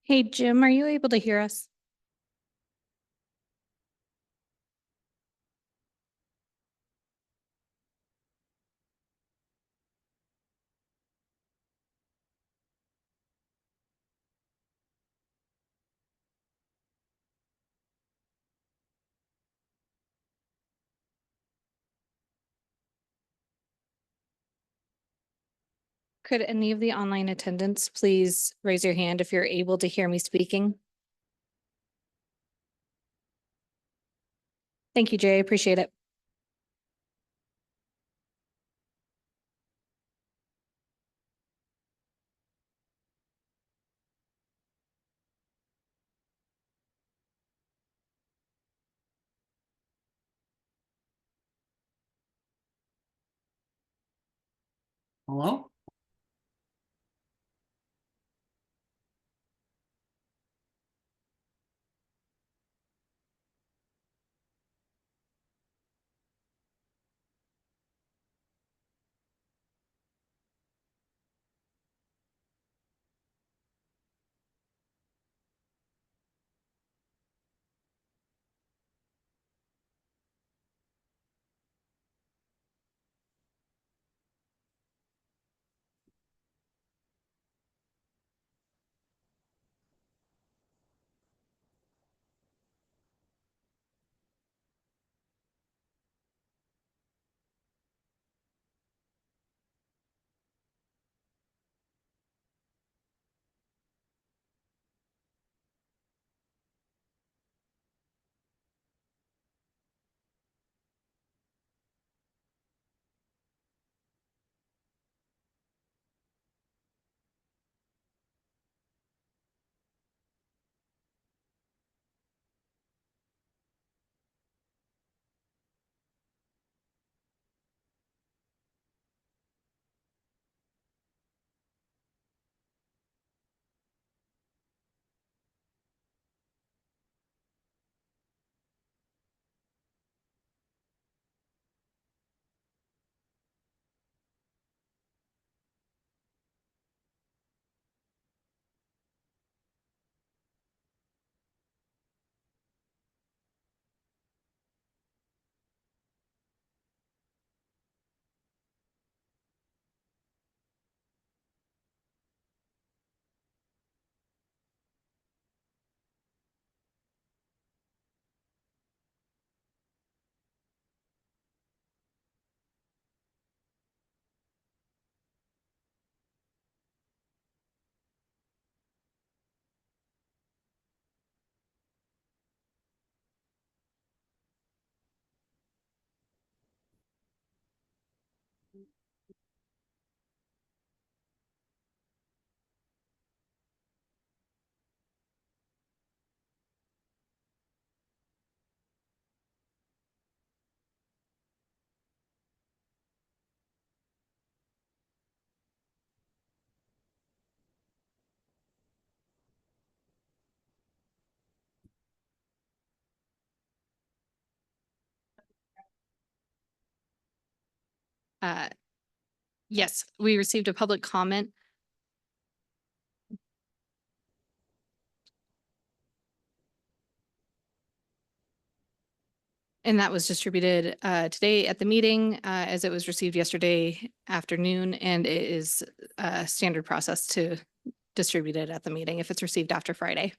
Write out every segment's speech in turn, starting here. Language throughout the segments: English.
Hey, Jim, are you able to hear us? Could any of the online attendants please raise your hand if you're able to hear me speaking? Thank you, Jay. I appreciate it. Hello? Uh, yes, we received a public comment. And that was distributed today at the meeting as it was received yesterday afternoon, and it is a standard process to distribute it at the meeting if it's received after Friday.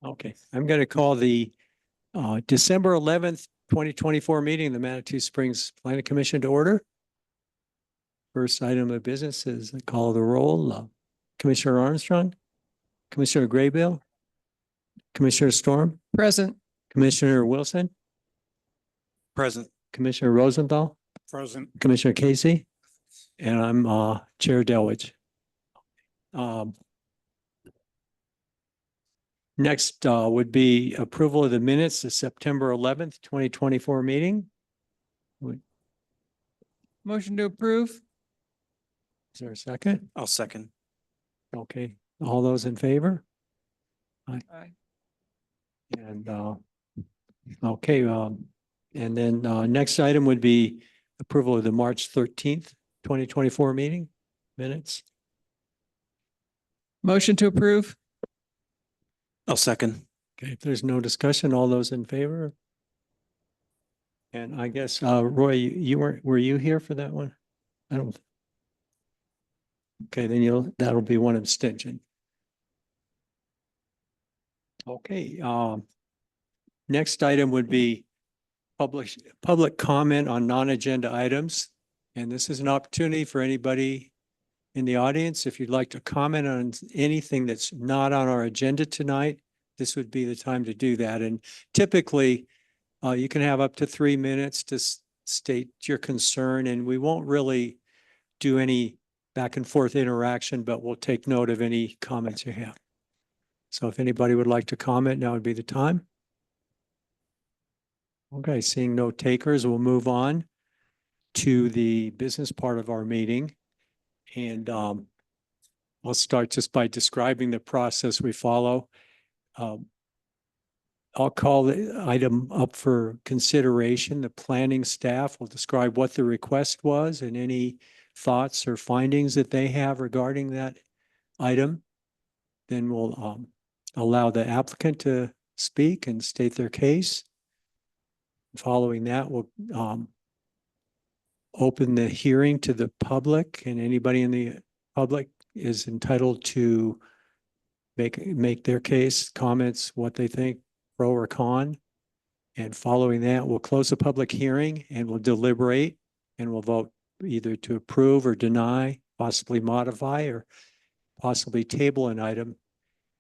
Okay, I'm going to call the December 11th, 2024 meeting, of the Manitou Springs Planning Commission to order. First item of business is a call of the roll. Commissioner Armstrong, Commissioner Graybill, Commissioner Storm, Present. Commissioner Wilson, Present. Commissioner Rosenthal, Present. Commissioner Casey, and I'm Chair Delwich. Next would be approval of the minutes of September 11th, 2024 meeting. Motion to approve. Is there a second? I'll second. Okay, all those in favor? Aye. And okay, and then next item would be approval of the March 13th, 2024 meeting minutes. Motion to approve. I'll second. Okay, if there's no discussion, all those in favor? And I guess Roy, were you here for that one? I don't. Okay, then that'll be one abstention. Okay, next item would be public comment on non-agenda items. And this is an opportunity for anybody in the audience. If you'd like to comment on anything that's not on our agenda tonight, this would be the time to do that. And typically, you can have up to 3 minutes to state your concern, and we won't really do any back and forth interaction, but we'll take note of any comments you have. So if anybody would like to comment, now would be the time. Okay, seeing no takers, we'll move on to the business part of our meeting. And I'll start just by describing the process we follow. I'll call the item up for consideration. The planning staff will describe what the request was and any thoughts or findings that they have regarding that item. Then we'll allow the applicant to speak and state their case. Following that, we'll open the hearing to the public, and anybody in the public is entitled to make their case, comments, what they think, pro or con. And following that, we'll close the public hearing and we'll deliberate and we'll vote either to approve or deny, possibly modify or possibly table an item.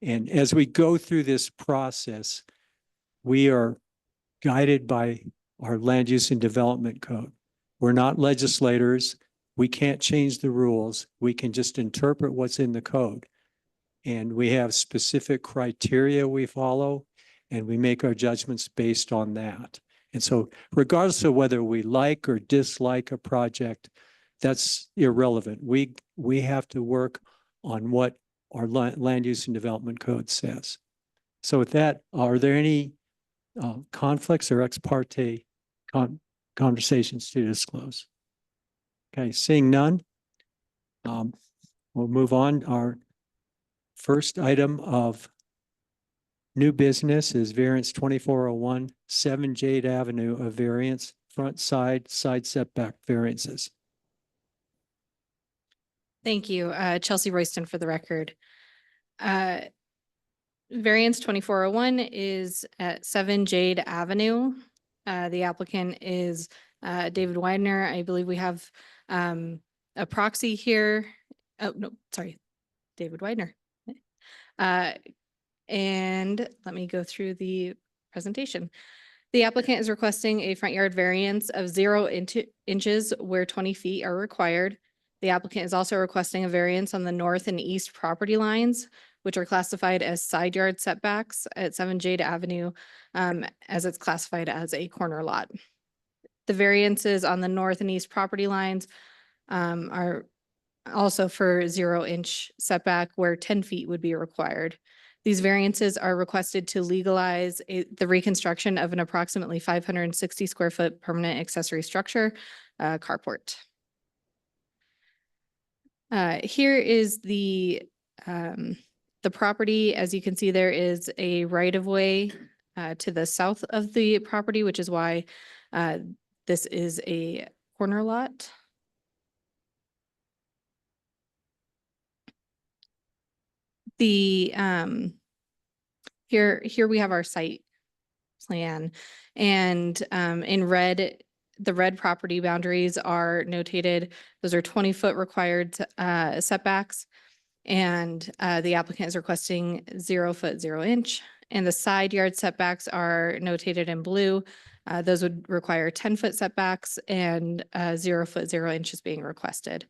And as we go through this process, we are guided by our land use and development code. We're not legislators. We can't change the rules. We can just interpret what's in the code. And we have specific criteria we follow, and we make our judgments based on that. And so regardless of whether we like or dislike a project, that's irrelevant. We have to work on what our land use and development code says. So with that, are there any conflicts or ex parte conversations to disclose? Okay, seeing none, we'll move on. Our first item of new business is variance 2401, 7 Jade Avenue of variance, front side setback variances. Thank you. Chelsea Royston for the record. Variance 2401 is at 7 Jade Avenue. The applicant is David Widener. I believe we have a proxy here. Oh, no, sorry, David Widener. And let me go through the presentation. The applicant is requesting a front yard variance of 0 inches where 20 feet are required. The applicant is also requesting a variance on the north and east property lines, which are classified as side yard setbacks at 7 Jade Avenue, as it's classified as a corner lot. The variances on the north and east property lines are also for 0-inch setback where 10 feet would be required. These variances are requested to legalize the reconstruction of an approximately 560 square foot permanent accessory structure, carport. Here is the property. As you can see, there is a right of way to the south of the property, which is why this is a corner lot. The here we have our site plan. And in red, the red property boundaries are notated. Those are 20-foot required setbacks. And the applicant is requesting 0 foot, 0 inch. And the side yard setbacks are notated in blue. Those would require 10-foot setbacks, and 0 foot, 0 inch is being requested.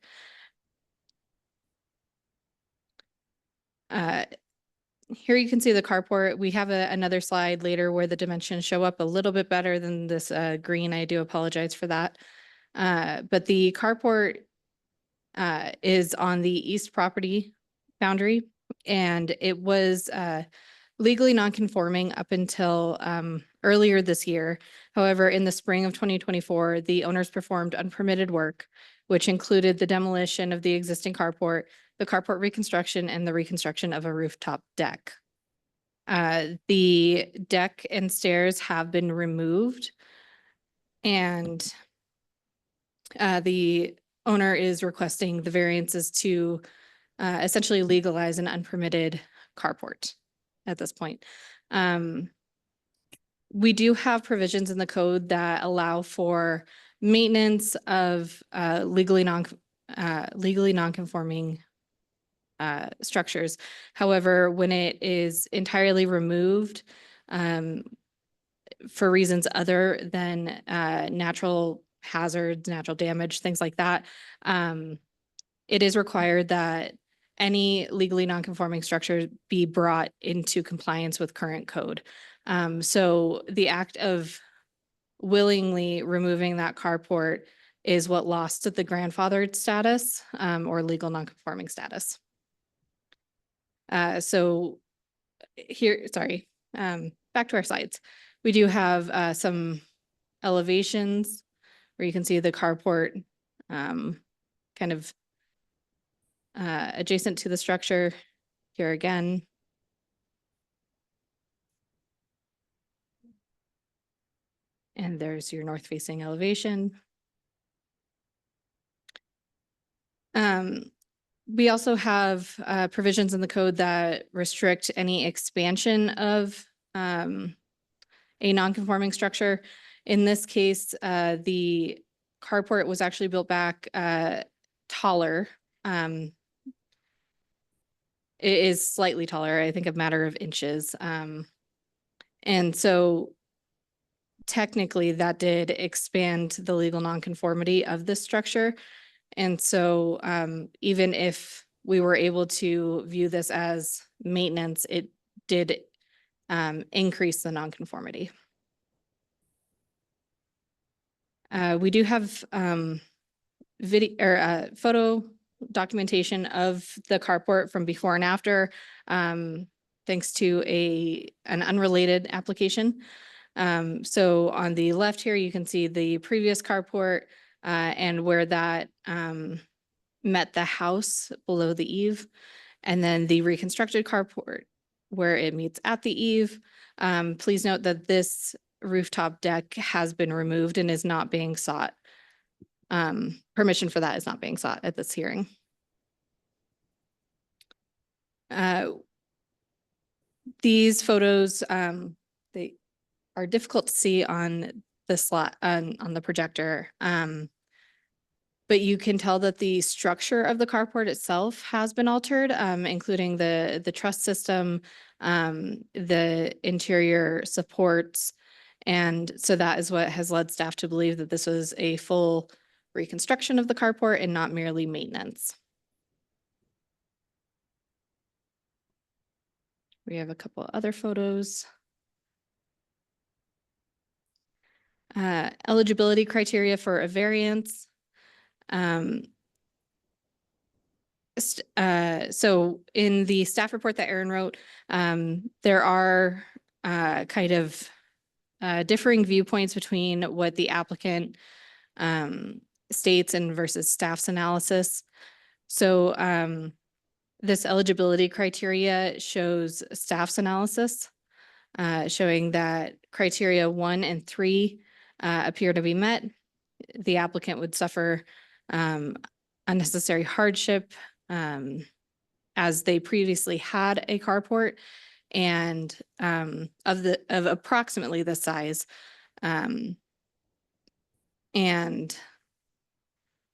Here you can see the carport. We have another slide later where the dimensions show up a little bit better than this green. I do apologize for that. But the carport is on the east property boundary, and it was legally non-conforming up until earlier this year. However, in the spring of 2024, the owners performed unpermitted work, which included the demolition of the existing carport, the carport reconstruction, and the reconstruction of a rooftop deck. The deck and stairs have been removed, and the owner is requesting the variances to essentially legalize an unpermitted carport at this point. We do have provisions in the code that allow for maintenance of legally non-conforming structures. However, when it is entirely removed for reasons other than natural hazards, natural damage, things like that, it is required that any legally non-conforming structure be brought into compliance with current code. So the act of willingly removing that carport is what lost the grandfathered status or legal non-conforming status. So here, sorry, back to our slides. We do have some elevations where you can see the carport kind of adjacent to the structure here again. And there's your north facing elevation. We also have provisions in the code that restrict any expansion of a non-conforming structure. In this case, the carport was actually built back taller. It is slightly taller, I think a matter of inches. And so technically that did expand the legal nonconformity of this structure. And so even if we were able to view this as maintenance, it did increase the nonconformity. We do have video or photo documentation of the carport from before and after, thanks to an unrelated application. So on the left here, you can see the previous carport and where that met the house below the eave, and then the reconstructed carport where it meets at the eave. Please note that this rooftop deck has been removed and is not being sought. Permission for that is not being sought at this hearing. These photos, they are difficult to see on the slide on the projector. But you can tell that the structure of the carport itself has been altered, including the truss system, the interior supports. And so that is what has led staff to believe that this was a full reconstruction of the carport and not merely maintenance. We have a couple other photos. Eligibility criteria for a variance. So in the staff report that Aaron wrote, there are kind of differing viewpoints between what the applicant states and versus staff's analysis. So this eligibility criteria shows staff's analysis, showing that criteria 1 and 3 appear to be met. The applicant would suffer unnecessary hardship as they previously had a carport, and of approximately this size. And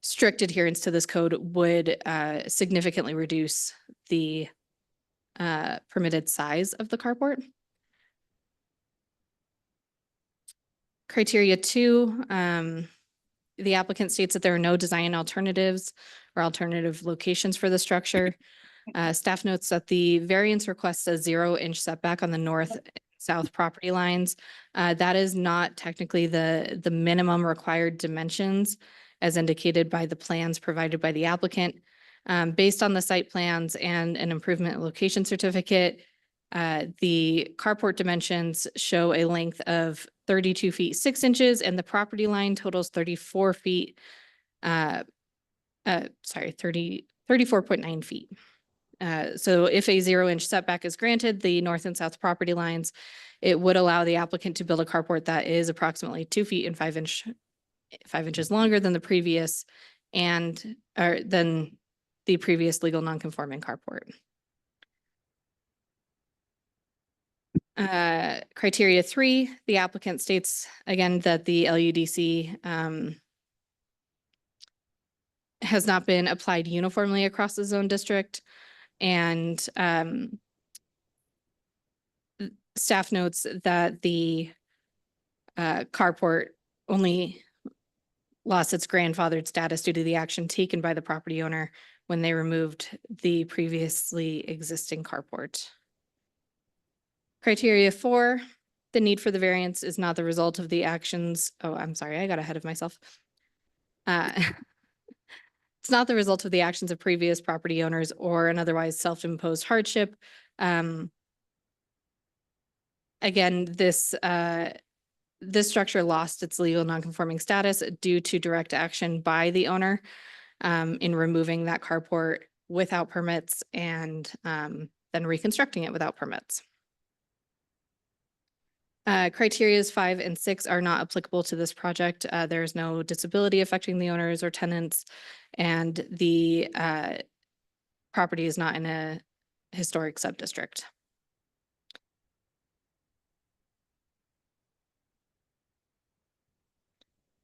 strict adherence to this code would significantly reduce the permitted size of the carport. Criteria 2, the applicant states that there are no design alternatives or alternative locations for the structure. Staff notes that the variance requests a 0-inch setback on the north-south property lines. That is not technically the minimum required dimensions as indicated by the plans provided by the applicant. Based on the site plans and an improvement location certificate, the carport dimensions show a length of 32 feet 6 inches and the property line totals 34 feet. 34.9 feet. So if a 0-inch setback is granted, the north and south property lines, it would allow the applicant to build a carport that is approximately 2 feet and 5 inches longer than the previous than the previous legal non-conforming carport. Criteria 3, the applicant states again that the LUDC has not been applied uniformly across the zone district, and staff notes that the carport only lost its grandfathered status due to the action taken by the property owner when they removed the previously existing carport. Criteria 4, the need for the variance is not the result of the actions. Oh, I'm sorry, I got ahead of myself. It's not the result of the actions of previous property owners or an otherwise self-imposed hardship. Again, this structure lost its legal non-conforming status due to direct action by the owner in removing that carport without permits and then reconstructing it without permits. Criterias 5 and 6 are not applicable to this project. There is no disability affecting the owners or tenants, and the property is not in a historic subdistrict.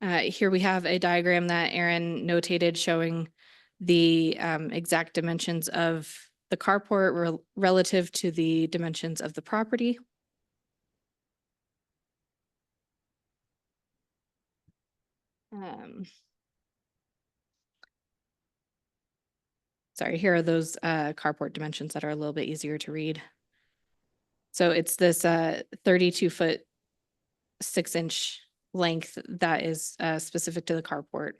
Here we have a diagram that Aaron notated showing the exact dimensions of the carport relative to the dimensions of the property. Sorry, here are those carport dimensions that are a little bit easier to read. So it's this 32-foot 6-inch length that is specific to the carport.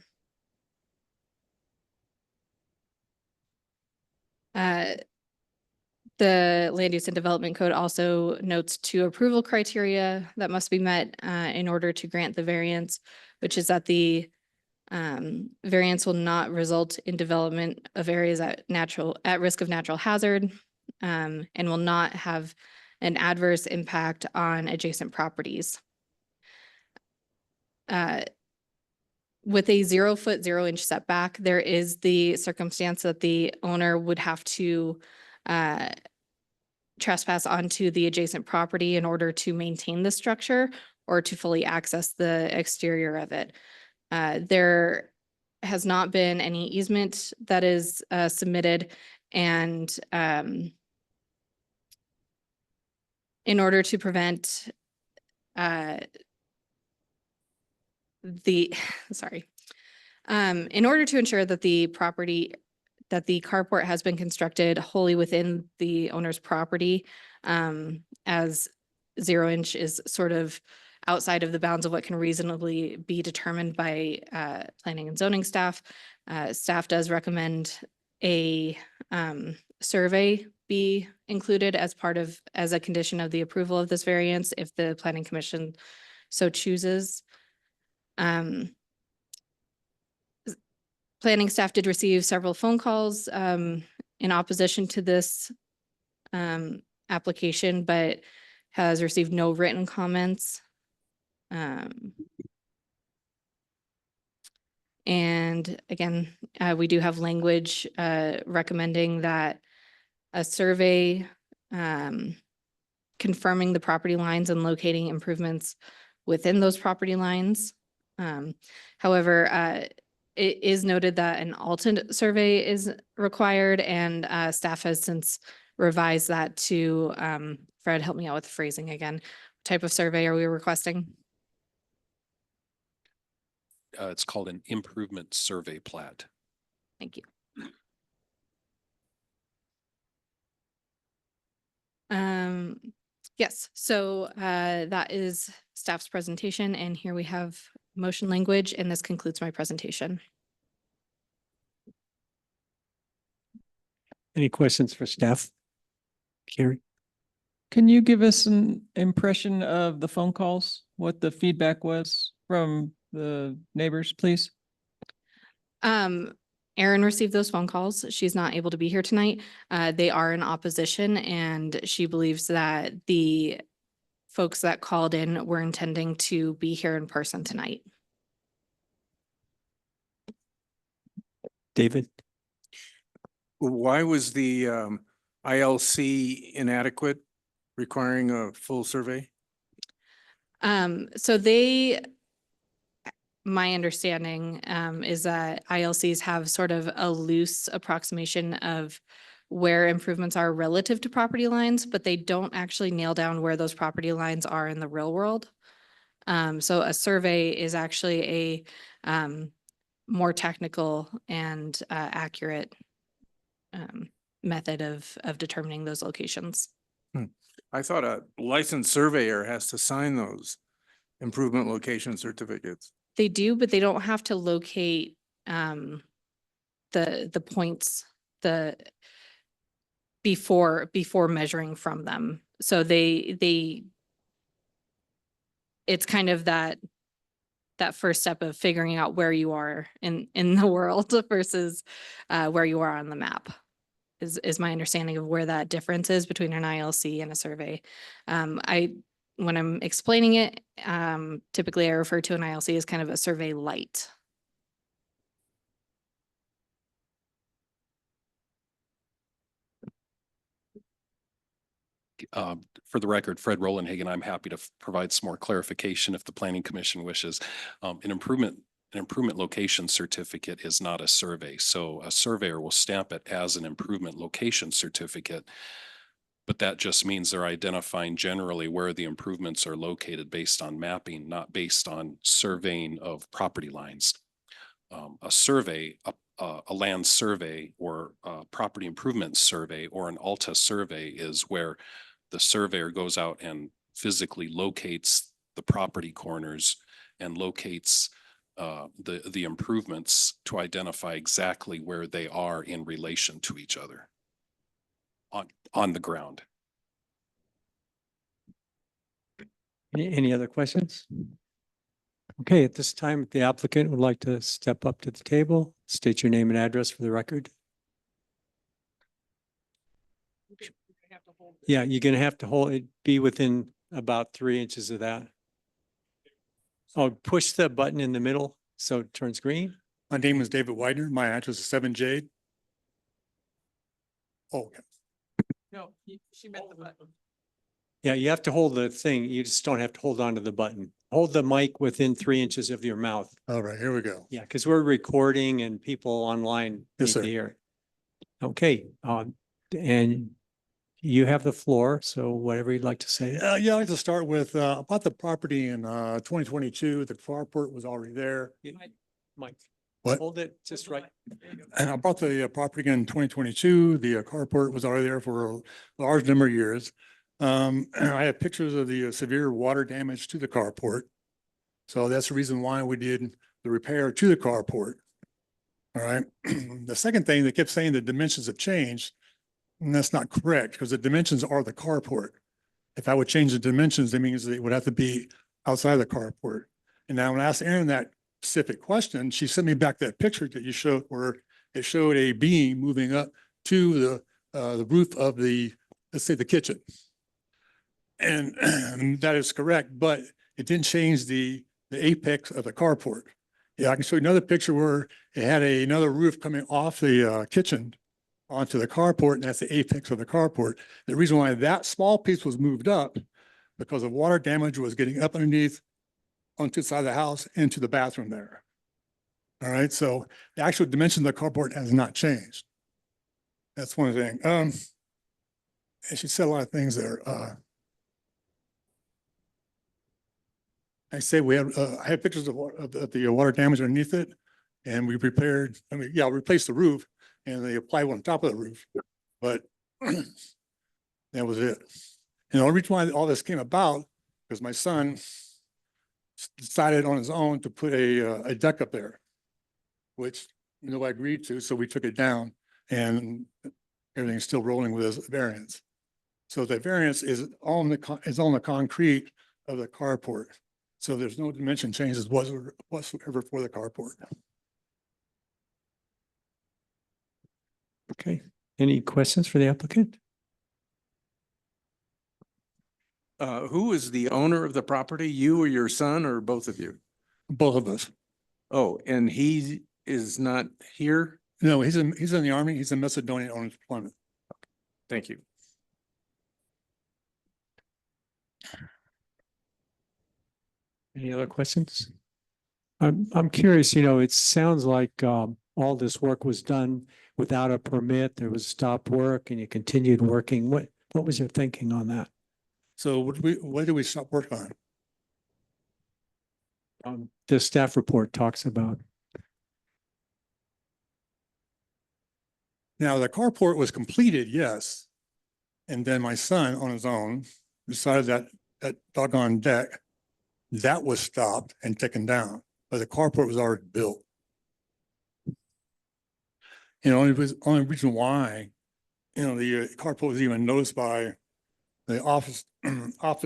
The Land Use and Development Code also notes 2 approval criteria that must be met in order to grant the variance, which is that the variance will not result in development of areas at risk of natural hazard and will not have an adverse impact on adjacent properties. With a 0-foot 0-inch setback, there is the circumstance that the owner would have to trespass onto the adjacent property in order to maintain the structure or to fully access the exterior of it. There has not been any easement that is submitted, and in order to prevent in order to ensure that the carport has been constructed wholly within the owner's property, as 0-inch is sort of outside of the bounds of what can reasonably be determined by planning and zoning staff. Staff does recommend a survey be included as a condition of the approval of this variance if the Planning Commission so chooses. Planning staff did receive several phone calls in opposition to this application, but has received no written comments. And again, we do have language recommending that a survey confirming the property lines and locating improvements within those property lines. However, it is noted that an alternate survey is required, and staff has since revised that to, Fred, help me out with the phrasing again. What type of survey are we requesting? It's called an improvement survey plat. Thank you. Yes, so that is staff's presentation, and here we have motion language, and this concludes my presentation. Any questions for staff? Carrie? Can you give us an impression of the phone calls? What the feedback was from the neighbors, please? Erin received those phone calls. She's not able to be here tonight. They are in opposition, and she believes that the folks that called in were intending to be here in person tonight. David? Why was the ILC inadequate, requiring a full survey? So my understanding is that ILCs have sort of a loose approximation of where improvements are relative to property lines, but they don't actually nail down where those property lines are in the real world. So a survey is actually a more technical and accurate method of determining those locations. I thought a licensed surveyor has to sign those improvement location certificates. They do, but they don't have to locate the points before measuring from them. So it's kind of that first step of figuring out where you are in the world versus where you are on the map is my understanding of where that difference is between an ILC and a survey. When I'm explaining it, typically I refer to an ILC as kind of a survey light. For the record, Fred Rolandhagen, I'm happy to provide some more clarification if the Planning Commission wishes. An improvement location certificate is not a survey. So a surveyor will stamp it as an improvement location certificate. But that just means they're identifying generally where the improvements are located based on mapping, not based on surveying of property lines. A survey, a land survey or a property improvement survey or an ALTA survey is where the surveyor goes out and physically locates the property corners and locates the improvements to identify exactly where they are in relation to each other on the ground. Any other questions? Okay, at this time, if the applicant would like to step up to the table, state your name and address for the record. Yeah, you're gonna have to hold it, be within about 3 inches of that. Oh, push the button in the middle so it turns green. My name is David Widener. My address is 7 Jade. Oh, okay. No, she meant the button. Yeah, you have to hold the thing. You just don't have to hold on to the button. Hold the mic within 3 inches of your mouth. All right, here we go. Yeah, because we're recording and people online Yes, need sir. to hear it. Okay, and you have the floor, so whatever you'd like to say. Yeah, I'd like to start with, I bought the property in 2022. The carport was already there. Mike, What? hold it just right. And I bought the property in 2022. The carport was already there for a large number of years. And I have pictures of the severe water damage to the carport. So that's the reason why we did the repair to the carport. All right. The second thing, they kept saying the dimensions have changed. And that's not correct because the dimensions are the carport. If I would change the dimensions, that means it would have to be outside the carport. And now when I asked Erin that specific question, she sent me back that picture that you showed where it showed a beam moving up to the roof of the, let's say, the kitchen. And that is correct, but it didn't change the apex of the carport. Yeah, I can show you another picture where it had another roof coming off the kitchen onto the carport, and that's the apex of the carport. The reason why that small piece was moved up, because of water damage was getting up underneath onto the side of the house into the bathroom there. All right, so the actual dimension of the carport has not changed. That's one thing. And she said a lot of things there. I say we have, I have pictures of, of the water damage underneath it, and we repaired, I mean, yeah, replaced the roof, and they applied one on top of the roof, but that was it. And the only reason why all this came about, because my son decided on his own to put a deck up there, which, you know, I agreed to, so we took it down, and everything's still rolling with this variance. So the variance is on the concrete of the carport. So there's no dimension changes whatsoever for the carport. Okay, any questions for the applicant? Who is the owner of the property? You or your son or both of you? Both of us. Oh, and he is not here? No, he's in the Army. He's in Macedonia on deployment. Thank you. Any other questions? I'm curious, you know, it sounds like all this work was done without a permit. There was stop work and you continued working. What was your thinking on that? So what did we stop work on? The staff report talks about. Now, the carport was completed, yes. And then my son on his own decided that doggone deck, that was stopped and taken down, but the carport was already built. You know, only reason why, you know, the carport was even noticed by the office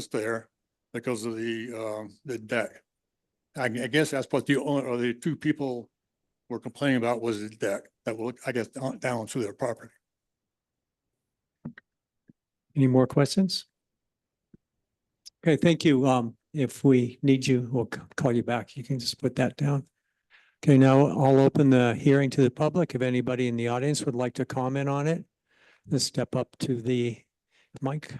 there because of the deck. I guess that's what the owner or the two people were complaining about was the deck that will, I guess, down to their property. Any more questions? Okay, thank you. If we need you, we'll call you back. You can just put that down. Okay, now I'll open the hearing to the public. If anybody in the audience would like to comment on it, let's step up to the mic.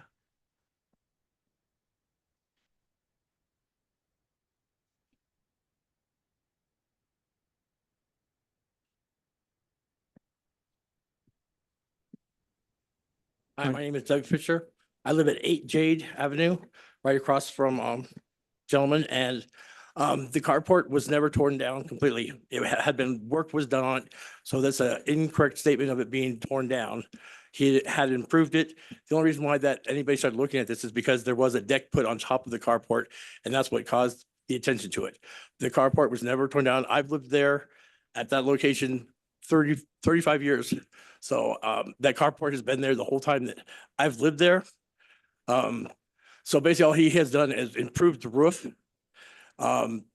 Hi, my name is Doug Fisher. I live at 8 Jade Avenue, right across from Gentleman, and the carport was never torn down completely. It had been, work was done on it, so that's an incorrect statement of it being torn down. He had improved it. The only reason why that anybody started looking at this is because there was a deck put on top of the carport, and that's what caused the attention to it. The carport was never torn down. I've lived there at that location 35 years. So that carport has been there the whole time that I've lived there. So basically all he has done is improved the roof.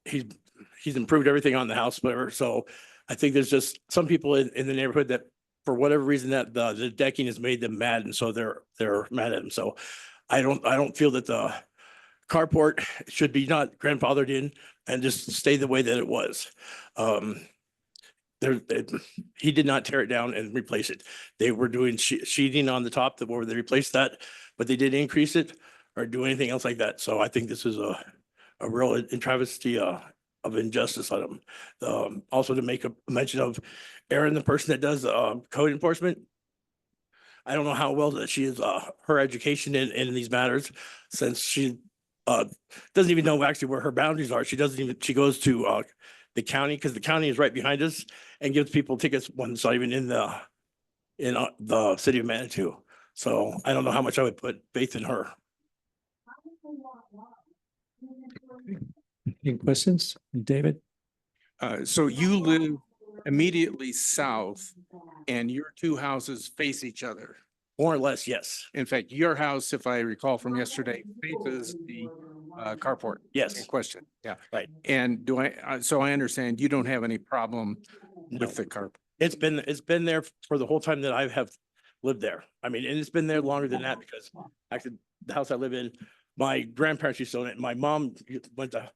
He's improved everything on the house, whatever. So I think there's just some people in the neighborhood that for whatever reason that the decking has made them mad. And so they're mad at him. So I don't feel that the carport should be not grandfathered in and just stay the way that it was. He did not tear it down and replace it. They were doing sheeting on the top where they replaced that, but they didn't increase it or do anything else like that. So I think this is a real travesty of injustice on them. Also to make a mention of Erin, the person that does code enforcement. I don't know how well that she is, her education in these matters, since she doesn't even know actually where her boundaries are. She goes to the county, because the county is right behind us, and gives people tickets when it's not even in the city of Manitou. So I don't know how much I would put faith in her. Any questions, David? So you live immediately south and your two houses face each other. More or less, yes. In fact, your house, if I recall from yesterday, faces the carport. Yes. In question. Yeah. Right. And so I understand you don't have any problem No. with the carport. It's been there for the whole time that I have lived there. I mean, and it's been there longer than that, because actually the house I live in, my grandparents used to own it. My mom went to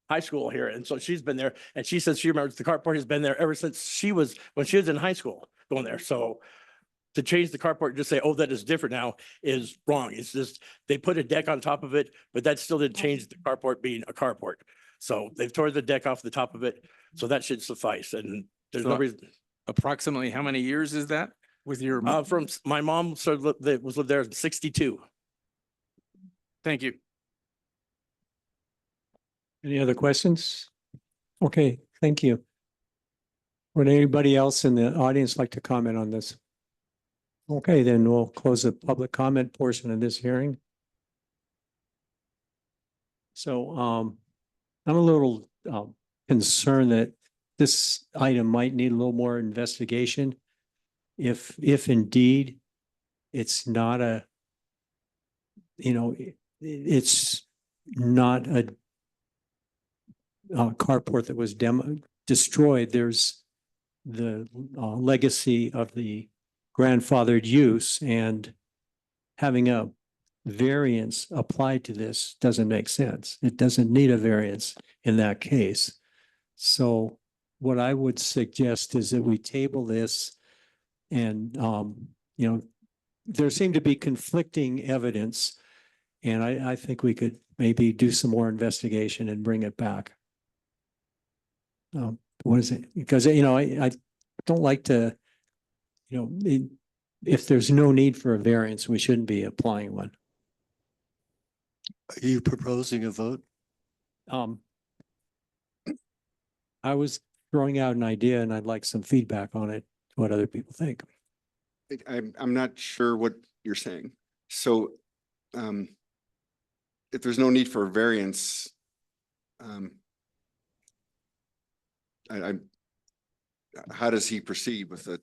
high school here, and so she's been there, and she says she remembers the carport has been there ever since when she was in high school going there. So to change the carport, just say, oh, that is different now, is wrong. It's just, they put a deck on top of it, but that still didn't change the carport being a carport. So they've tore the deck off the top of it, so that should suffice, and there's no So- reason. Approximately how many years is that with your? My mom started, was lived there in 62. Thank you. Any other questions? Okay, thank you. Would anybody else in the audience like to comment on this? Okay, then we'll close the public comment portion of this hearing. So I'm a little concerned that this item might need a little more investigation. If indeed it's not a, it's not a carport that was destroyed, there's the legacy of the grandfathered use, and having a variance applied to this doesn't make sense. It doesn't need a variance in that case. So what I would suggest is that we table this, and there seemed to be conflicting evidence, and I think we could maybe do some more investigation and bring it back. What is it? Because, I don't like to, if there's no need for a variance, we shouldn't be applying one. Are you proposing a vote? I was throwing out an idea, and I'd like some feedback on it, what other people think. I'm not sure what you're saying. So if there's no need for a variance, how does he proceed with a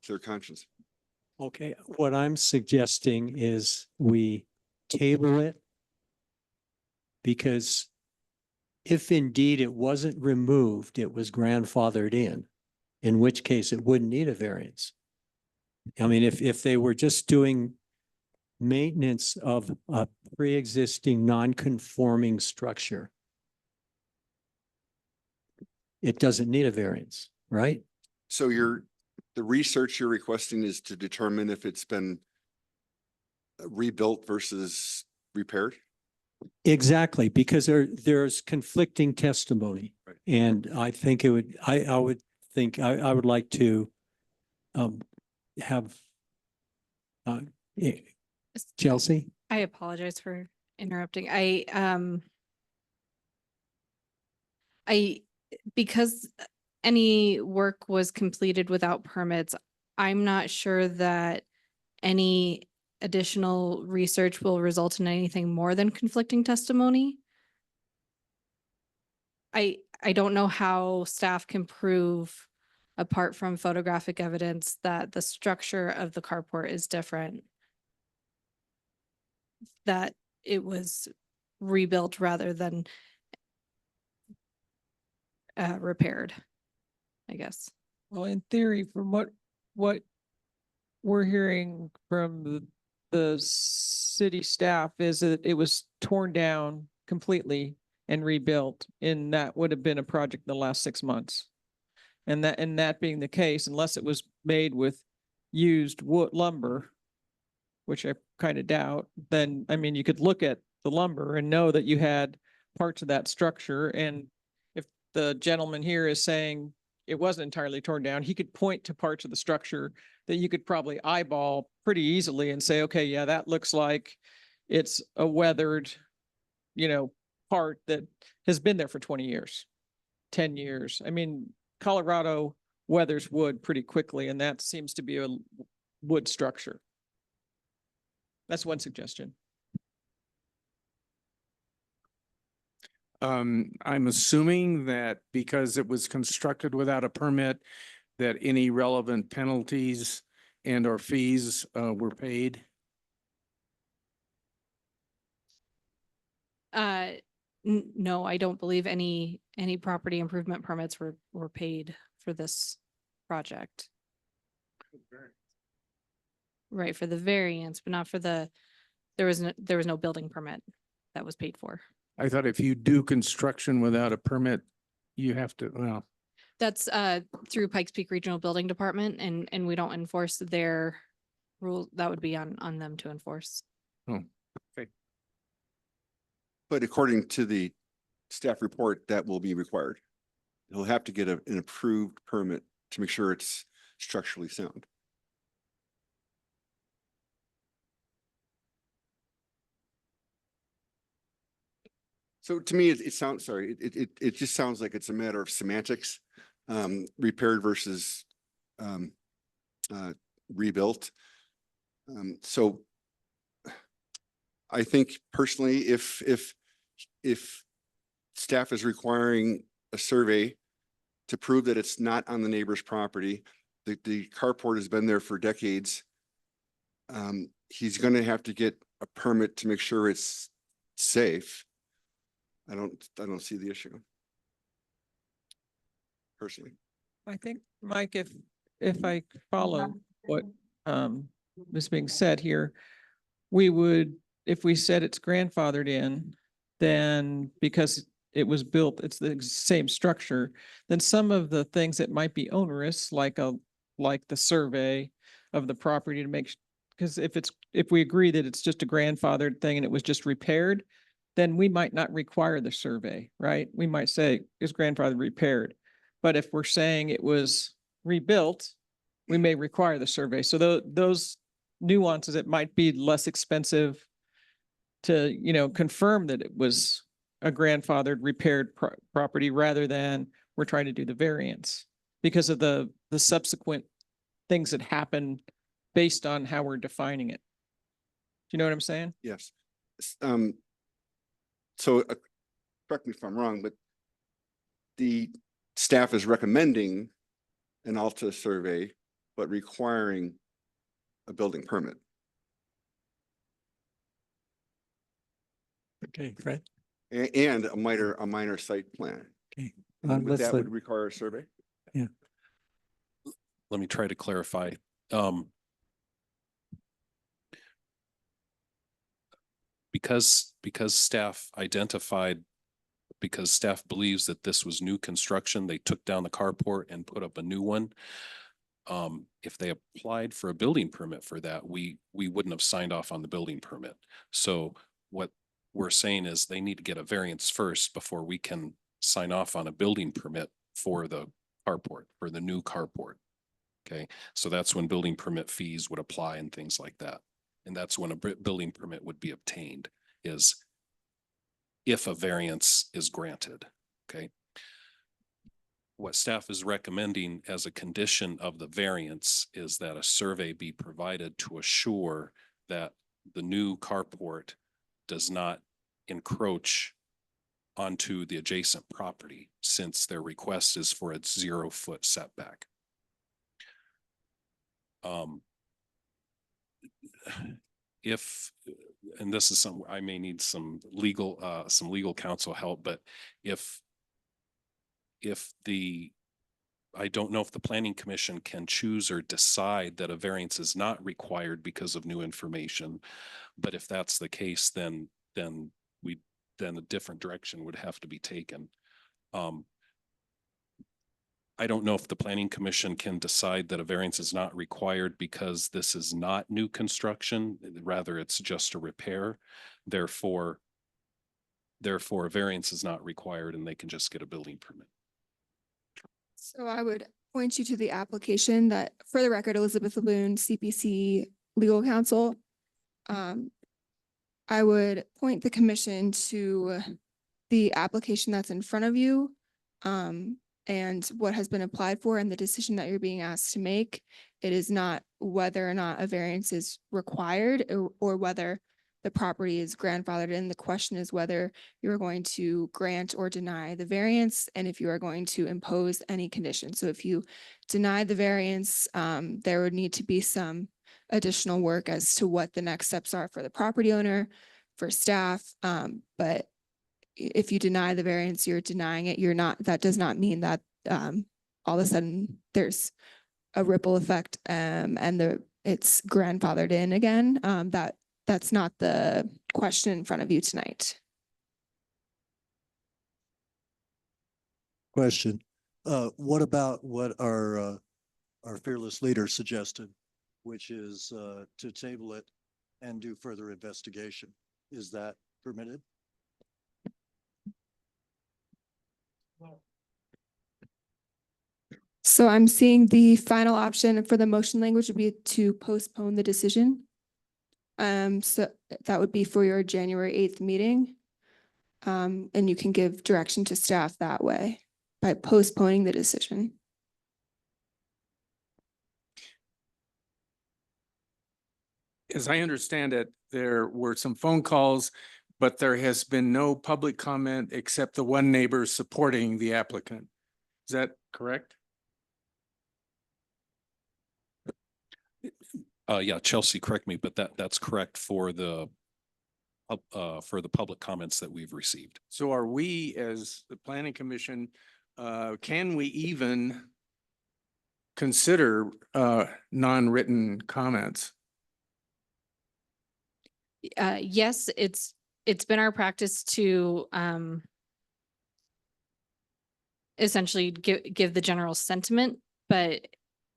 clear conscience? Okay, what I'm suggesting is we table it, because if indeed it wasn't removed, it was grandfathered in which case it wouldn't need a variance. I mean, if they were just doing maintenance of a pre-existing non-conforming structure, it doesn't need a variance, right? So the research you're requesting is to determine if it's been rebuilt versus repaired? Exactly, because there's conflicting testimony. Right. And I think I would think I would like to have Chelsea? I apologize for interrupting. Because any work was completed without permits, I'm not sure that any additional research will result in anything more than conflicting testimony. I don't know how staff can prove, apart from photographic evidence, that the structure of the carport is different, that it was rebuilt rather than repaired, I guess. Well, in theory, from what we're hearing from the city staff is that it was torn down completely and rebuilt, and that would have been a project in the last 6 months. And that being the case, unless it was made with used wood lumber, which I kind of doubt, then, I mean, you could look at the lumber and know that you had parts of that structure. And if the gentleman here is saying it wasn't entirely torn down, he could point to parts of the structure that you could probably eyeball pretty easily and say, okay, yeah, that looks like it's a weathered, part that has been there for 20 years, 10 years. I mean, Colorado weathers wood pretty quickly, and that seems to be a wood structure. That's one suggestion. I'm assuming that because it was constructed without a permit, that any relevant penalties and or fees were paid. No, I don't believe any property improvement permits were paid for this project. Right, for the variance, but not for there was no building permit that was paid for. I thought if you do construction without a permit, you have to, well, That's through Pikes Peak Regional Building Department and we don't enforce their rule. That would be on them to enforce. But according to the staff report, that will be required. He'll have to get an approved permit to make sure it's structurally sound. So to me, it sounds, sorry, it just sounds like it's a matter of semantics, repaired versus rebuilt. So I think personally, if staff is requiring a survey to prove that it's not on the neighbor's property, the carport has been there for decades. He's going to have to get a permit to make sure it's safe. I don't see the issue. Personally. I think, Mike, if I follow what is being said here, we would, if we said it's grandfathered in, then because it was built, it's the same structure, then some of the things that might be onerous, like the survey of the property to make, because if we agree that it's just a grandfathered thing and it was just repaired, then we might not require the survey, right? We might say is grandfather repaired. But if we're saying it was rebuilt, we may require the survey. So those nuances, it might be less expensive to, confirm that it was a grandfathered repaired property rather than we're trying to do the variance because of the subsequent things that happen based on how we're defining it. Do you know what I'm saying? Yes. So correct me if I'm wrong, but the staff is recommending an Alta survey, but requiring a building permit. Okay, Fred. And a minor site plan. Okay. And Let's that let- would require a survey? Let me try to clarify. Because staff believes that this was new construction, they took down the carport and put up a new one. If they applied for a building permit for that, we wouldn't have signed off on the building permit. So what we're saying is they need to get a variance first before we can sign off on a building permit for the carport, for the new carport. Okay, so that's when building permit fees would apply and things like that. And that's when a building permit would be obtained, is if a variance is granted, okay? What staff is recommending as a condition of the variance is that a survey be provided to assure that the new carport does not encroach onto the adjacent property, since their request is for a 0-foot setback. If, and this is some, I may need some legal counsel help, but if I don't know if the planning commission can choose or decide that a variance is not required because of new information. But if that's the case, then a different direction would have to be taken. I don't know if the planning commission can decide that a variance is not required because this is not new construction, rather it's just a repair. Therefore, a variance is not required and they can just get a building permit. So I would point you to the application that, for the record, Elizabeth Laboon, CPC Legal Counsel. I would point the commission to the application that's in front of you and what has been applied for and the decision that you're being asked to make. It is not whether or not a variance is required or whether the property is grandfathered in. The question is whether you're going to grant or deny the variance and if you are going to impose any conditions. So if you deny the variance, there would need to be some additional work as to what the next steps are for the property owner, for staff. But if you deny the variance, you're denying it. That does not mean that all of a sudden there's a ripple effect and it's grandfathered in again. That's not the question in front of you tonight. Question. What about what our fearless leader suggested, which is, to table it and do further investigation? Is that permitted? So I'm seeing the final option for the motion language would be to postpone the decision. So that would be for your January 8th meeting. And you can give direction to staff that way by postponing the decision. As I understand it, there were some phone calls, but there has been no public comment except the one neighbor supporting the applicant. Is that correct? Yeah, Chelsea, correct me, but that's correct for the public comments that we've received. So are we, as the planning commission, can we even consider non-written comments? Yes, it's been our practice to essentially give the general sentiment, but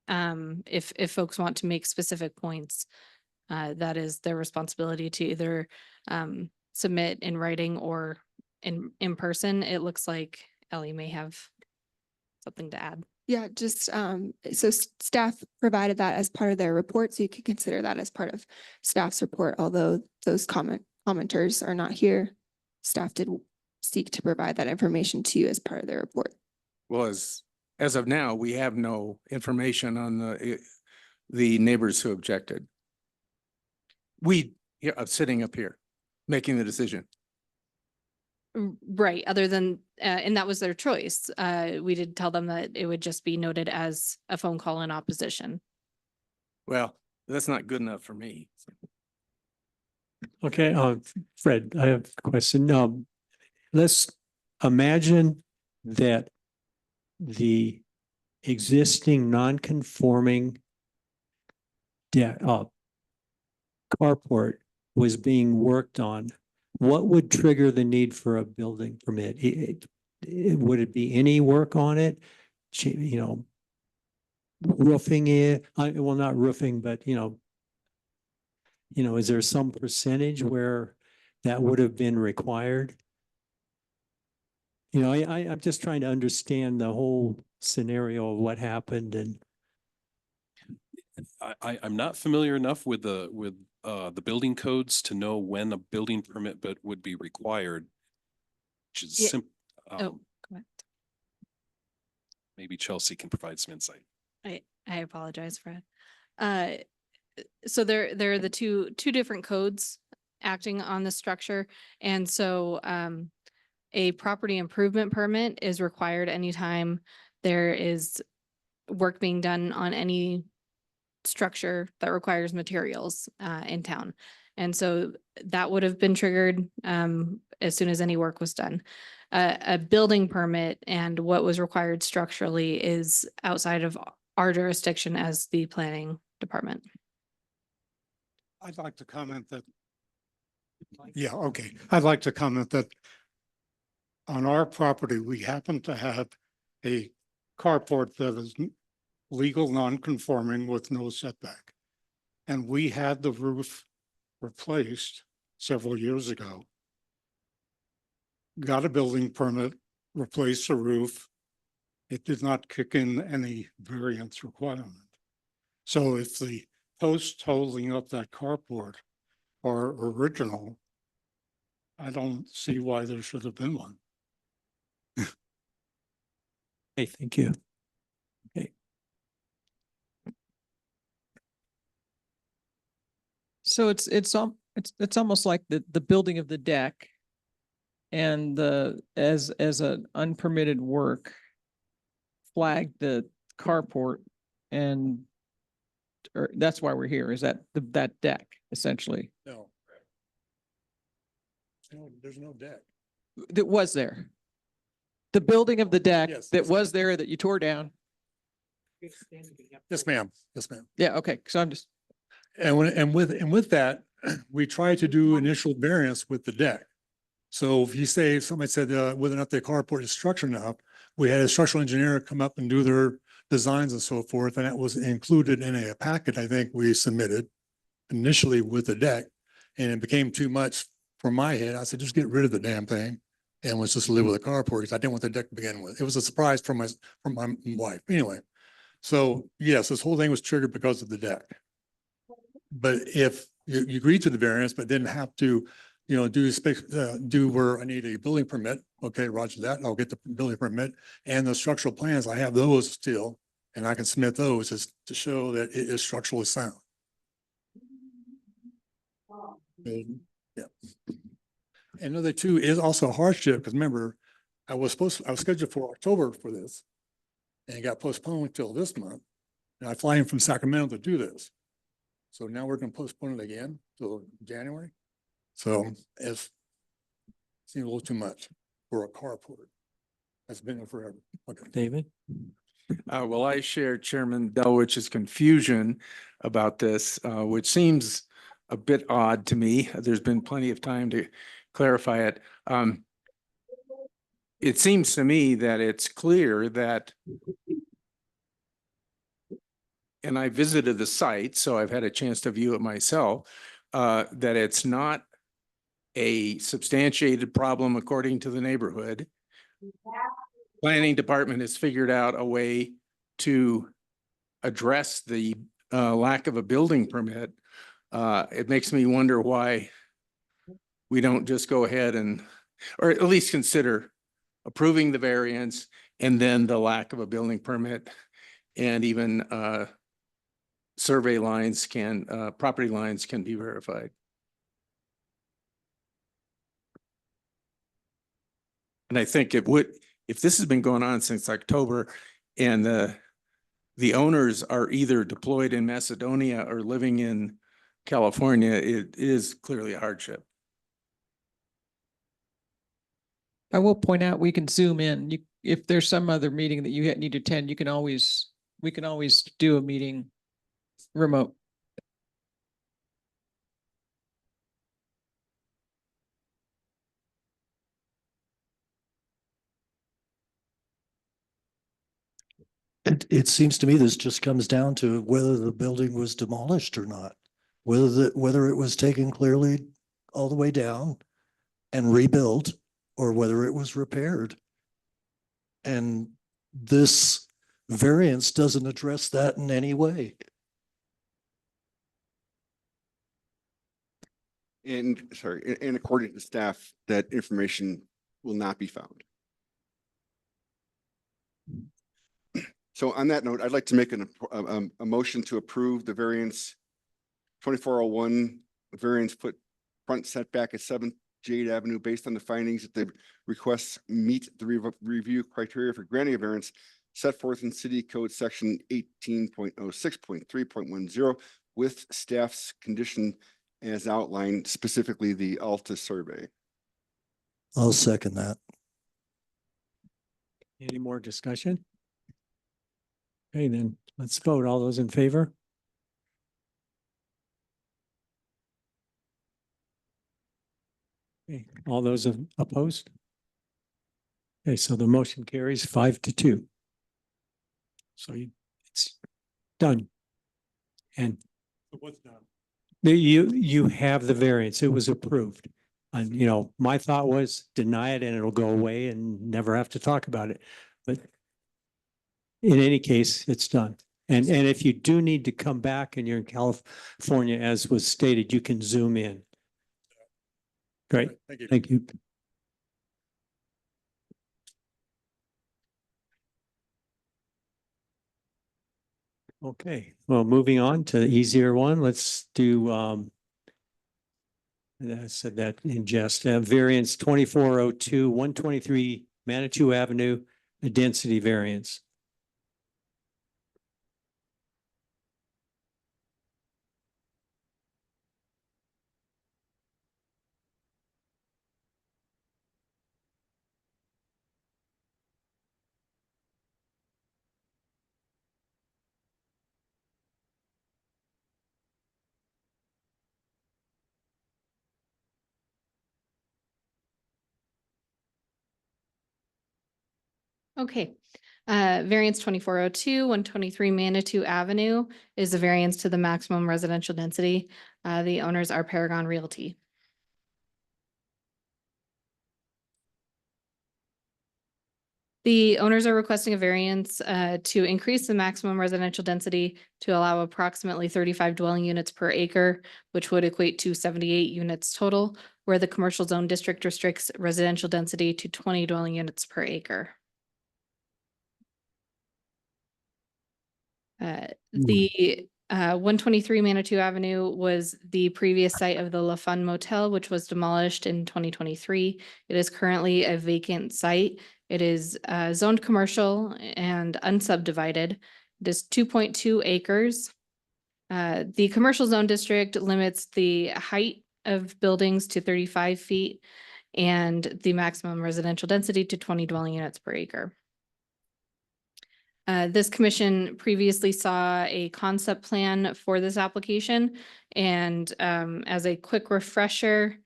if folks want to make specific points, that is their responsibility to either submit in writing or in person. It looks like Ellie may have something to add. Yeah, just so staff provided that as part of their report, so you could consider that as part of staff's report, although those commenters are not here. Staff did seek to provide that information to you as part of their report. Well, as of now, we have no information on the neighbors who objected. We, sitting up here, making the decision. Right, other than, and that was their choice. We did tell them that it would just be noted as a phone call in opposition. Well, that's not good enough for me. Okay, Fred, I have a question. Let's imagine that the existing non-conforming carport was being worked on. What would trigger the need for a building permit? Would it be any work on it? Roofing it? Well, not roofing, but is there some percentage where that would have been required? I'm just trying to understand the whole scenario of what happened and. I'm not familiar enough with the building codes to know when a building permit would be required. Yeah. Oh, go ahead. Maybe Chelsea can provide some insight. I apologize, Fred. So there are the two different codes acting on the structure. And so a property improvement permit is required anytime there is work being done on any structure that requires materials in town. And so that would have been triggered as soon as any work was done. A building permit and what was required structurally is outside of our jurisdiction as the planning department. I'd like to comment that. Yeah, okay. I'd like to comment that on our property, we happen to have a carport that is legal non-conforming with no setback. And we had the roof replaced several years ago. Got a building permit, replaced the roof. It did not kick in any variance requirement. So if the posts holding up that carport are original, I don't see why there should have been one. Hey, thank you. Okay. So it's almost like the building of the deck and as an unpermitted work flagged the carport and that's why we're here. Is that that deck essentially? No. No, there's no deck. That was there. The building of the deck Yes, that yes, was there that you tore down. Yes, ma'am. Yes, ma'am. Yeah, okay. So I'm just, And with that, we try to do initial variance with the deck. So if you say, somebody said, whether or not the carport is structured enough, we had a structural engineer come up and do their designs and so forth, and that was included in a packet, I think we submitted initially with the deck, and it became too much for my head. I said, just get rid of the damn thing and let's just live with a carport, because I didn't want the deck to begin with. It was a surprise from my wife. Anyway, so yes, this whole thing was triggered because of the deck. But if you agreed to the variance, but didn't have to, do where I need a building permit, okay, roger that, I'll get the building permit. And the structural plans, I have those still, and I can submit those as to show that it is structurally sound. Yeah. Another two is also a hardship, because remember, I was scheduled for October for this, and it got postponed till this month. And I fly in from Sacramento to do this. So now we're gonna postpone it again till January. So it's seems a little too much for a carport. That's been there forever. Okay. David? Well, I share Chairman Delwich's confusion about this, which seems a bit odd to me. There's been plenty of time to clarify it. It seems to me that it's clear that, and I visited the site, so I've had a chance to view it myself, that it's not a substantiated problem according to the neighborhood. Planning department has figured out a way to address the lack of a building permit. It makes me wonder why we don't just go ahead and, or at least consider approving the variance and then the lack of a building permit, and even survey lines can, property lines can be verified. And I think it would, if this has been going on since October and the owners are either deployed in Macedonia or living in California, it is clearly a hardship. I will point out, we can zoom in. If there's some other meeting that you need to attend, we can always do a meeting remote. It seems to me this just comes down to whether the building was demolished or not, whether it was taken clearly all the way down and rebuilt, or whether it was repaired. And this variance doesn't address that in any way. And sorry, and according to staff, that information will not be found. So on that note, I'd like to make a motion to approve the variance 2401, variance put front setback at 7 Jade Avenue based on the findings that the requests meet the review criteria for granting a variance set forth in City Code Section 18.06.3.10 with staff's condition as outlined, specifically the Alta survey. I'll second that. Any more discussion? Okay, then let's vote. All those in favor? Okay, all those opposed? Okay, so the motion carries 5-2. So it's done. And What's done? you have the variance. It was approved. And my thought was deny it and it'll go away and never have to talk about it. But in any case, it's done. And if you do need to come back and you're in California, as was stated, you can zoom in. Great. Thank you. Thank you. Okay, well, moving on to the easier one, let's do, I said that in jest, variance 2402, 123 Manitou Avenue, a density variance. Okay. Variance 2402, 123 Manitou Avenue is a variance to the maximum residential density. The owners are Paragon Realty. The owners are requesting a variance to increase the maximum residential density to allow approximately 35 dwelling units per acre, which would equate to 78 units total, where the commercial zone district restricts residential density to 20 dwelling units per acre. The 123 Manitou Avenue was the previous site of the La Fun Motel, which was demolished in 2023. It is currently a vacant site. It is zoned commercial and unsubdivided. It is 2.2 acres. The commercial zone district limits the height of buildings to 35 feet and the maximum residential density to 20 dwelling units per acre. This commission previously saw a concept plan for this application. And as a quick refresher,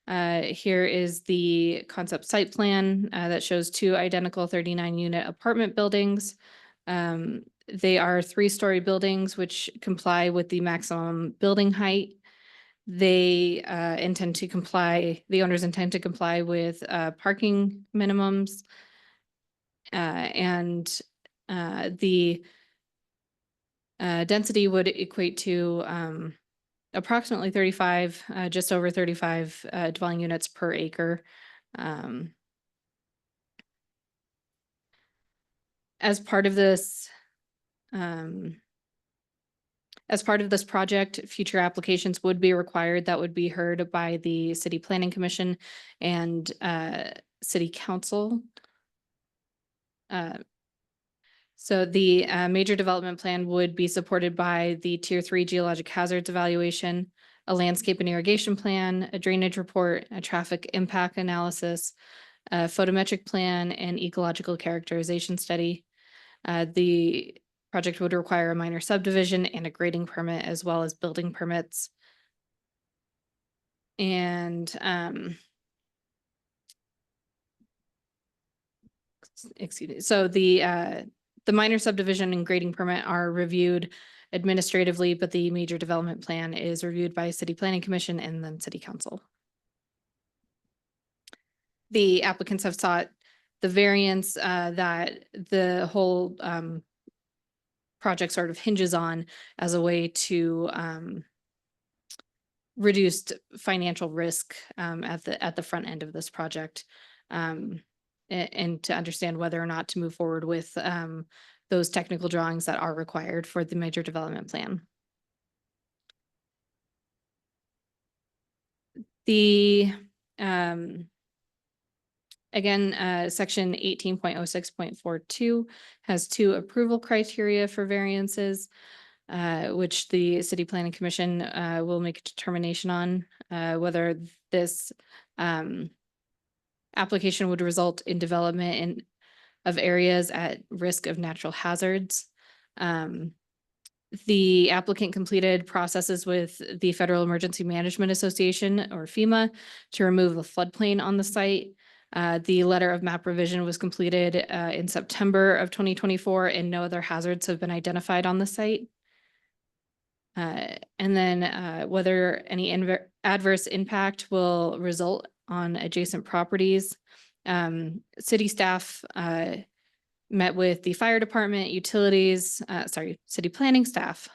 here is the concept site plan that shows two identical 39-unit apartment buildings. They are 3-story buildings which comply with the maximum building height. They intend to comply, the owners intend to comply with parking minimums. The density would equate to approximately 35, just over 35 dwelling units per acre. As part of this, project, future applications would be required that would be heard by the City Planning Commission and City Council. So the major development plan would be supported by the Tier 3 geologic hazards evaluation, a landscape and irrigation plan, a drainage report, a traffic impact analysis, a photometric plan, and ecological characterization study. The project would require a minor subdivision and a grading permit, as well as building permits. And excuse me. So the minor subdivision and grading permit are reviewed administratively, but the major development plan is reviewed by City Planning Commission and then City Council. The applicants have sought the variance that the whole project sort of hinges on as a way to reduce financial risk at the front end of this project, and to understand whether or not to move forward with those technical drawings that are required for the major development plan. The again, section 18.06.42 has 2 approval criteria for variances, which the City Planning Commission will make a determination on whether this application would result in development of areas at risk of natural hazards. The applicant completed processes with the Federal Emergency Management Association, or FEMA, to remove the floodplain on the site. The letter of map revision was completed in September of 2024, and no other hazards have been identified on the site. And then whether any adverse impact will result on adjacent properties. City staff met with the fire department, utilities, city planning staff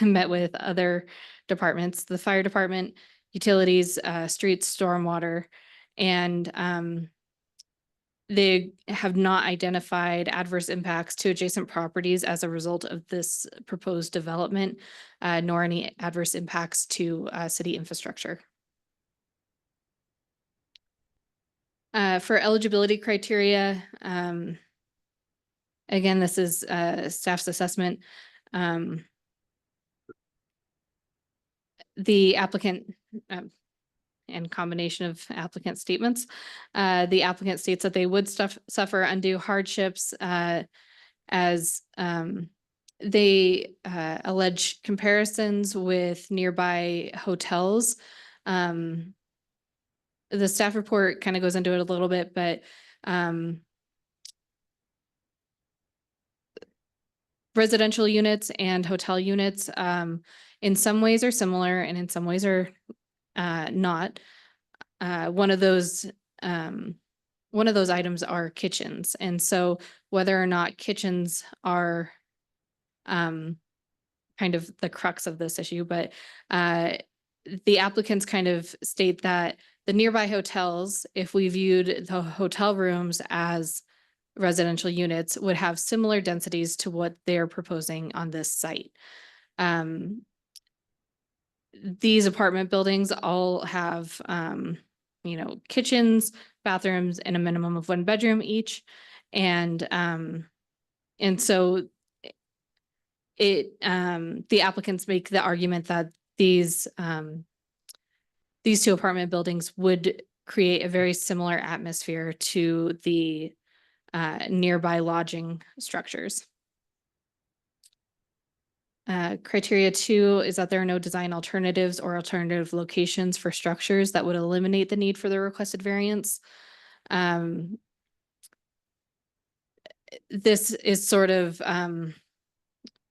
met with other departments, the fire department, utilities, streets, stormwater, and they have not identified adverse impacts to adjacent properties as a result of this proposed development, nor any adverse impacts to city infrastructure. For eligibility criteria, again, this is staff's assessment. The applicant and combination of applicant statements. The applicant states that they would suffer undue hardships as they allege comparisons with nearby hotels. The staff report kind of goes into it a little bit, but residential units and hotel units, in some ways are similar and in some ways are not. One of those items are kitchens. And so whether or not kitchens are kind of the crux of this issue, but the applicants kind of state that the nearby hotels, if we viewed the hotel rooms as residential units, would have similar densities to what they're proposing on this site. These apartment buildings all have, kitchens, bathrooms, and a minimum of 1 bedroom each. And so the applicants make the argument that these two apartment buildings would create a very similar atmosphere to the nearby lodging structures. Criteria 2 is that there are no design alternatives or alternative locations for structures that would eliminate the need for the requested variance. This is sort of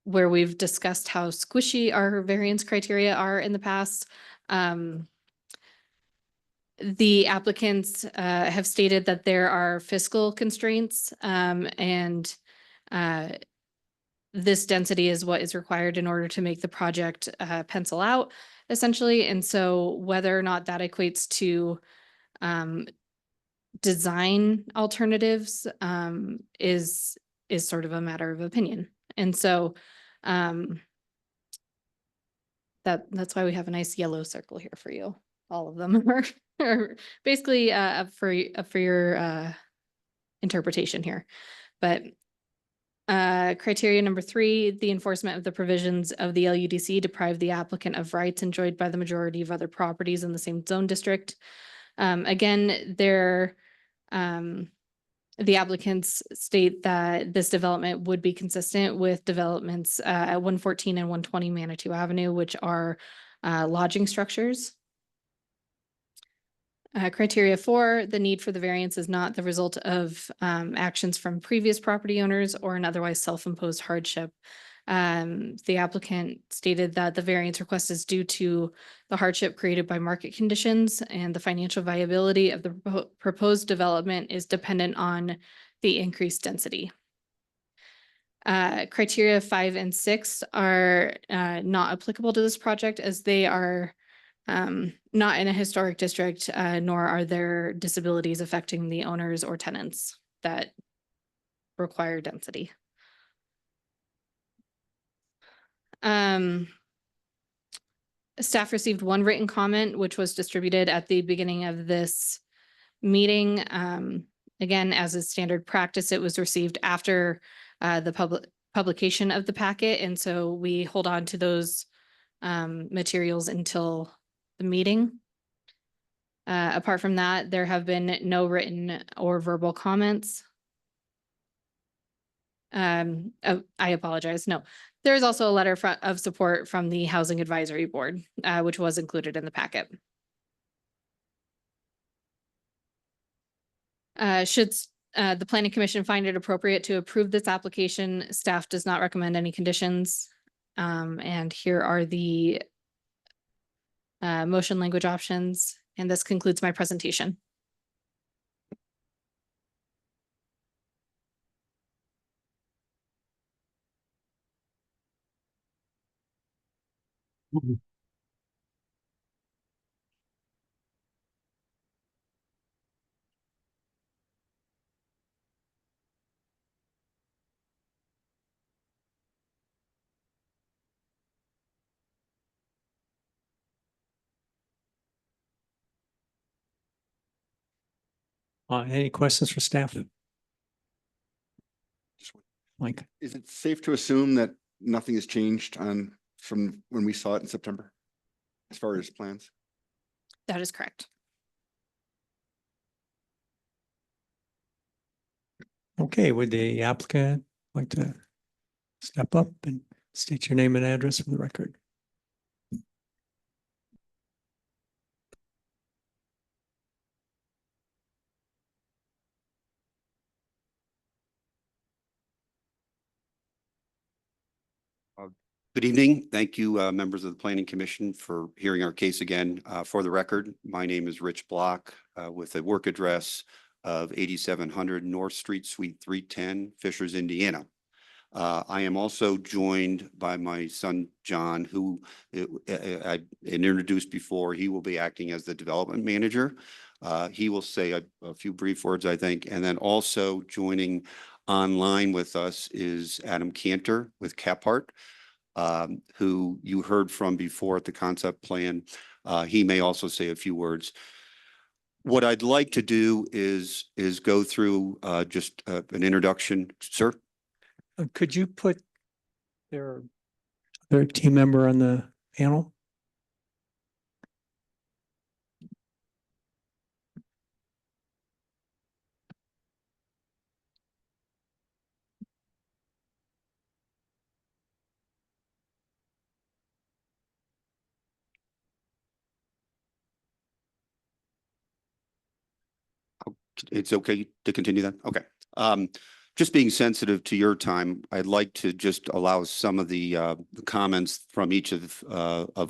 where we've discussed how squishy our variance criteria are in the past. The applicants have stated that there are fiscal constraints, and this density is what is required in order to make the project pencil out, essentially. And so whether or not that equates to design alternatives is sort of a matter of opinion. And so that's why we have a nice yellow circle here for you. All of them are basically up for your interpretation here. But criteria number 3, the enforcement of the provisions of the LUDC deprive the applicant of rights enjoyed by the majority of other properties in the same zone district. Again, the applicants state that this development would be consistent with developments at 114 and 120 Manitou Avenue, which are lodging structures. Criteria 4, the need for the variance is not the result of actions from previous property owners or an otherwise self-imposed hardship. The applicant stated that the variance request is due to the hardship created by market conditions, and the financial viability of the proposed development is dependent on the increased density. Criteria 5 and 6 are not applicable to this project, as they are not in a historic district, nor are there disabilities affecting the owners or tenants that require density. Staff received 1 written comment, which was distributed at the beginning of this meeting. Again, as is standard practice, it was received after the publication of the packet. And so we hold on to those materials until the meeting. Apart from that, there have been no written or verbal comments. I apologize. No, there is also a letter of support from the Housing Advisory Board, which was included in the packet. Should the Planning Commission find it appropriate to approve this application, staff does not recommend any conditions. And here are the motion language options. And this concludes my presentation. Any questions for staff? Mike? Is it safe to assume that nothing has changed from when we saw it in September? As far as plans? That is correct. Okay, would the applicant like to step up and state your name and address for the record? Good evening. Thank you, members of the Planning Commission, for hearing our case again. For the record, my name is Rich Block with a work address of 8700 North Street, Suite 310, Fishers, Indiana. I am also joined by my son, John, who I introduced before. He will be acting as the development manager. He will say a few brief words, I think, and then also joining online with us is Adam Cantor with Caphart, who you heard from before at the concept plan. He may also say a few words. What I'd like to do is go through just an introduction, sir. Could you put their team member on the panel? It's okay to continue that? Okay. Just being sensitive to your time, I'd like to just allow some of the comments from each of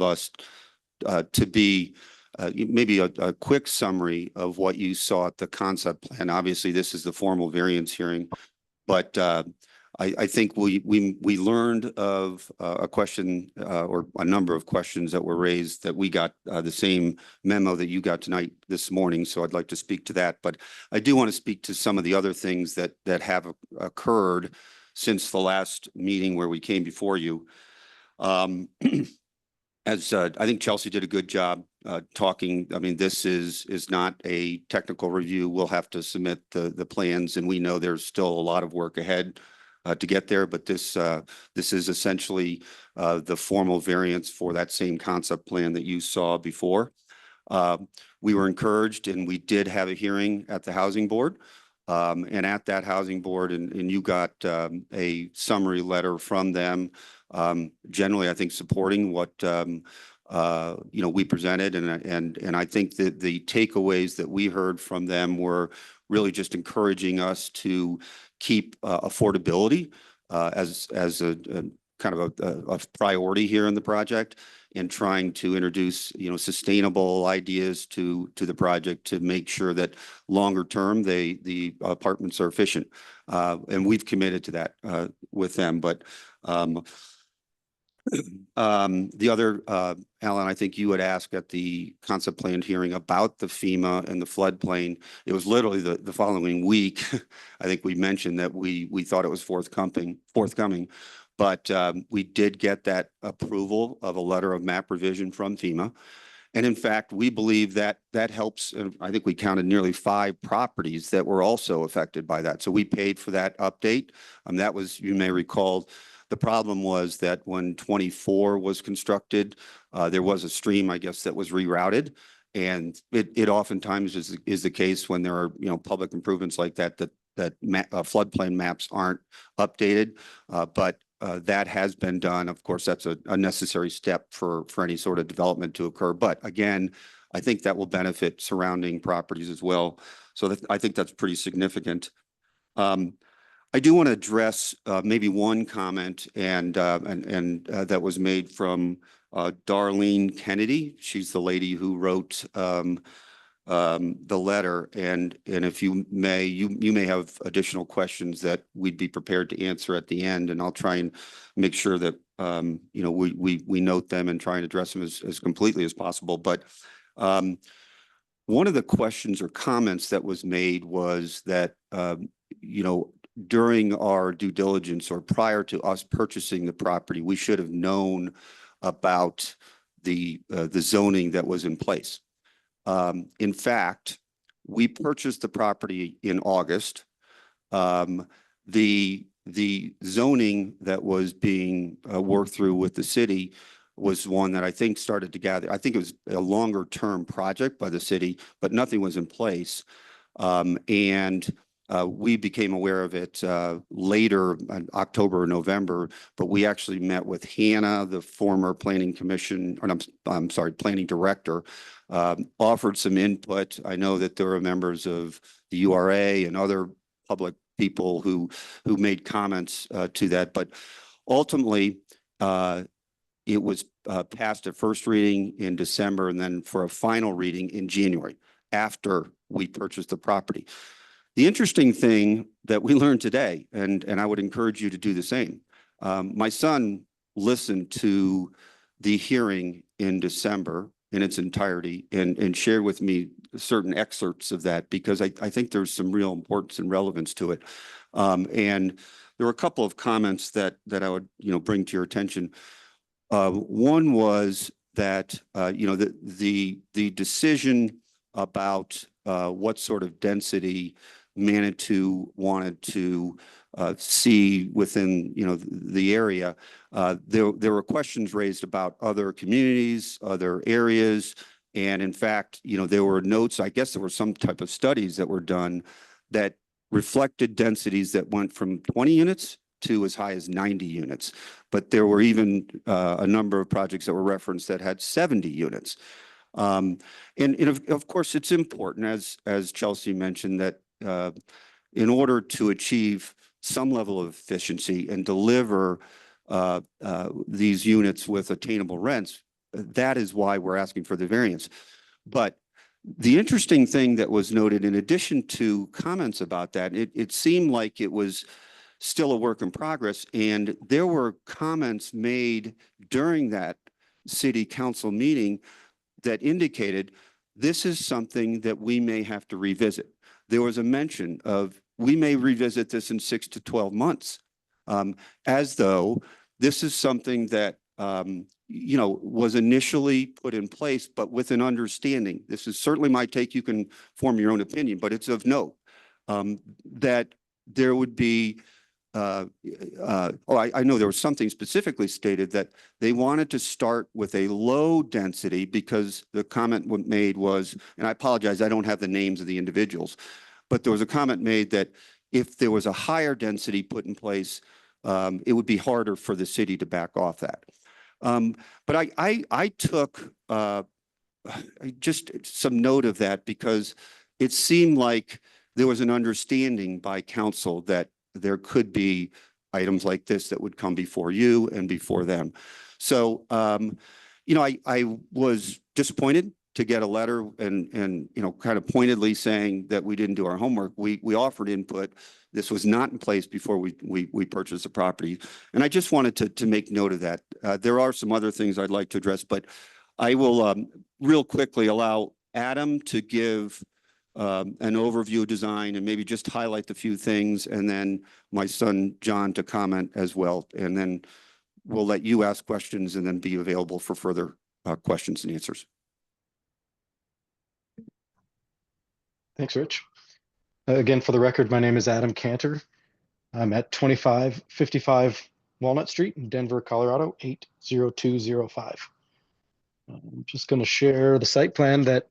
us to be maybe a quick summary of what you saw at the concept plan. Obviously, this is the formal variance hearing, but I think we learned of a question or a number of questions that were raised that we got the same memo that you got tonight this morning. So I'd like to speak to that, but I do want to speak to some of the other things that have occurred since the last meeting where we came before you. As I think Chelsea did a good job talking. I mean, this is not a technical review. We'll have to submit the plans, and we know there's still a lot of work ahead to get there. But this is essentially the formal variance for that same concept plan that you saw before. We were encouraged, and we did have a hearing at the housing board. And at that housing board, and you got a summary letter from them. Generally, I think supporting what we presented, and I think that the takeaways that we heard from them were really just encouraging us to keep affordability as a kind of a priority here in the project, and trying to introduce sustainable ideas to the project to make sure that longer term the apartments are efficient, and we've committed to that with them. But the other, Alan, I think you had asked at the concept plan hearing about the FEMA and the floodplain. It was literally the following week. I think we mentioned that we thought it was forthcoming, but we did get that approval of a letter of map revision from FEMA. And in fact, we believe that helps. I think we counted nearly 5 properties that were also affected by that. So we paid for that update. That was, you may recall, the problem was that when 24 was constructed, there was a stream, I guess, that was rerouted. And it oftentimes is the case when there are, public improvements like that floodplain maps aren't updated. But that has been done. Of course, that's a necessary step for any sort of development to occur. But again, I think that will benefit surrounding properties as well. So I think that's pretty significant. I do want to address maybe one comment and that was made from Darlene Kennedy. She's the lady who wrote the letter, and if you may have additional questions that we'd be prepared to answer at the end, and I'll try and make sure that we note them and try and address them as completely as possible. But one of the questions or comments that was made was that during our due diligence or prior to us purchasing the property, we should have known about the zoning that was in place. In fact, we purchased the property in August. The zoning that was being worked through with the city was one that I think started to gather. I think it was a longer term project by the city, but nothing was in place. We became aware of it later in October or November, but we actually met with Hannah, the former planning commission, or I'm sorry, planning director, offered some input. I know that there were members of the URA and other public people who made comments to that, but ultimately it was passed at first reading in December and then for a final reading in January after we purchased the property. The interesting thing that we learned today, and I would encourage you to do the same. My son listened to the hearing in December in its entirety and shared with me certain excerpts of that because I think there's some real importance and relevance to it. And there were a couple of comments that I would, bring to your attention. One was that, the decision about what sort of density Manitou wanted to see within, the area. There were questions raised about other communities, other areas. And in fact, there were notes, I guess there were some type of studies that were done that reflected densities that went from 20 units to as high as 90 units. But there were even a number of projects that were referenced that had 70 units. And of course, it's important, as Chelsea mentioned, that in order to achieve some level of efficiency and deliver these units with attainable rents, that is why we're asking for the variance. But the interesting thing that was noted, in addition to comments about that, it seemed like it was still a work in progress. And there were comments made during that city council meeting that indicated this is something that we may have to revisit. There was a mention of we may revisit this in 6 to 12 months, as though this is something that was initially put in place, but with an understanding. This is certainly my take. You can form your own opinion, but it's of note that there would be. I know there was something specifically stated that they wanted to start with a low density because the comment made was, and I apologize, I don't have the names of the individuals, but there was a comment made that if there was a higher density put in place, it would be harder for the city to back off that. But I took just some note of that because it seemed like there was an understanding by council that there could be items like this that would come before you and before them. So, I was disappointed to get a letter and kind of pointedly saying that we didn't do our homework. We offered input. This was not in place before we purchased the property. And I just wanted to make note of that. There are some other things I'd like to address, but I will real quickly allow Adam to give an overview of design and maybe just highlight a few things, and then my son John to comment as well. And then we'll let you ask questions and then be available for further questions and answers. Thanks, Rich. Again, for the record, my name is Adam Cantor. I'm at 2555 Walnut Street in Denver, Colorado, 80205. I'm just going to share the site plan that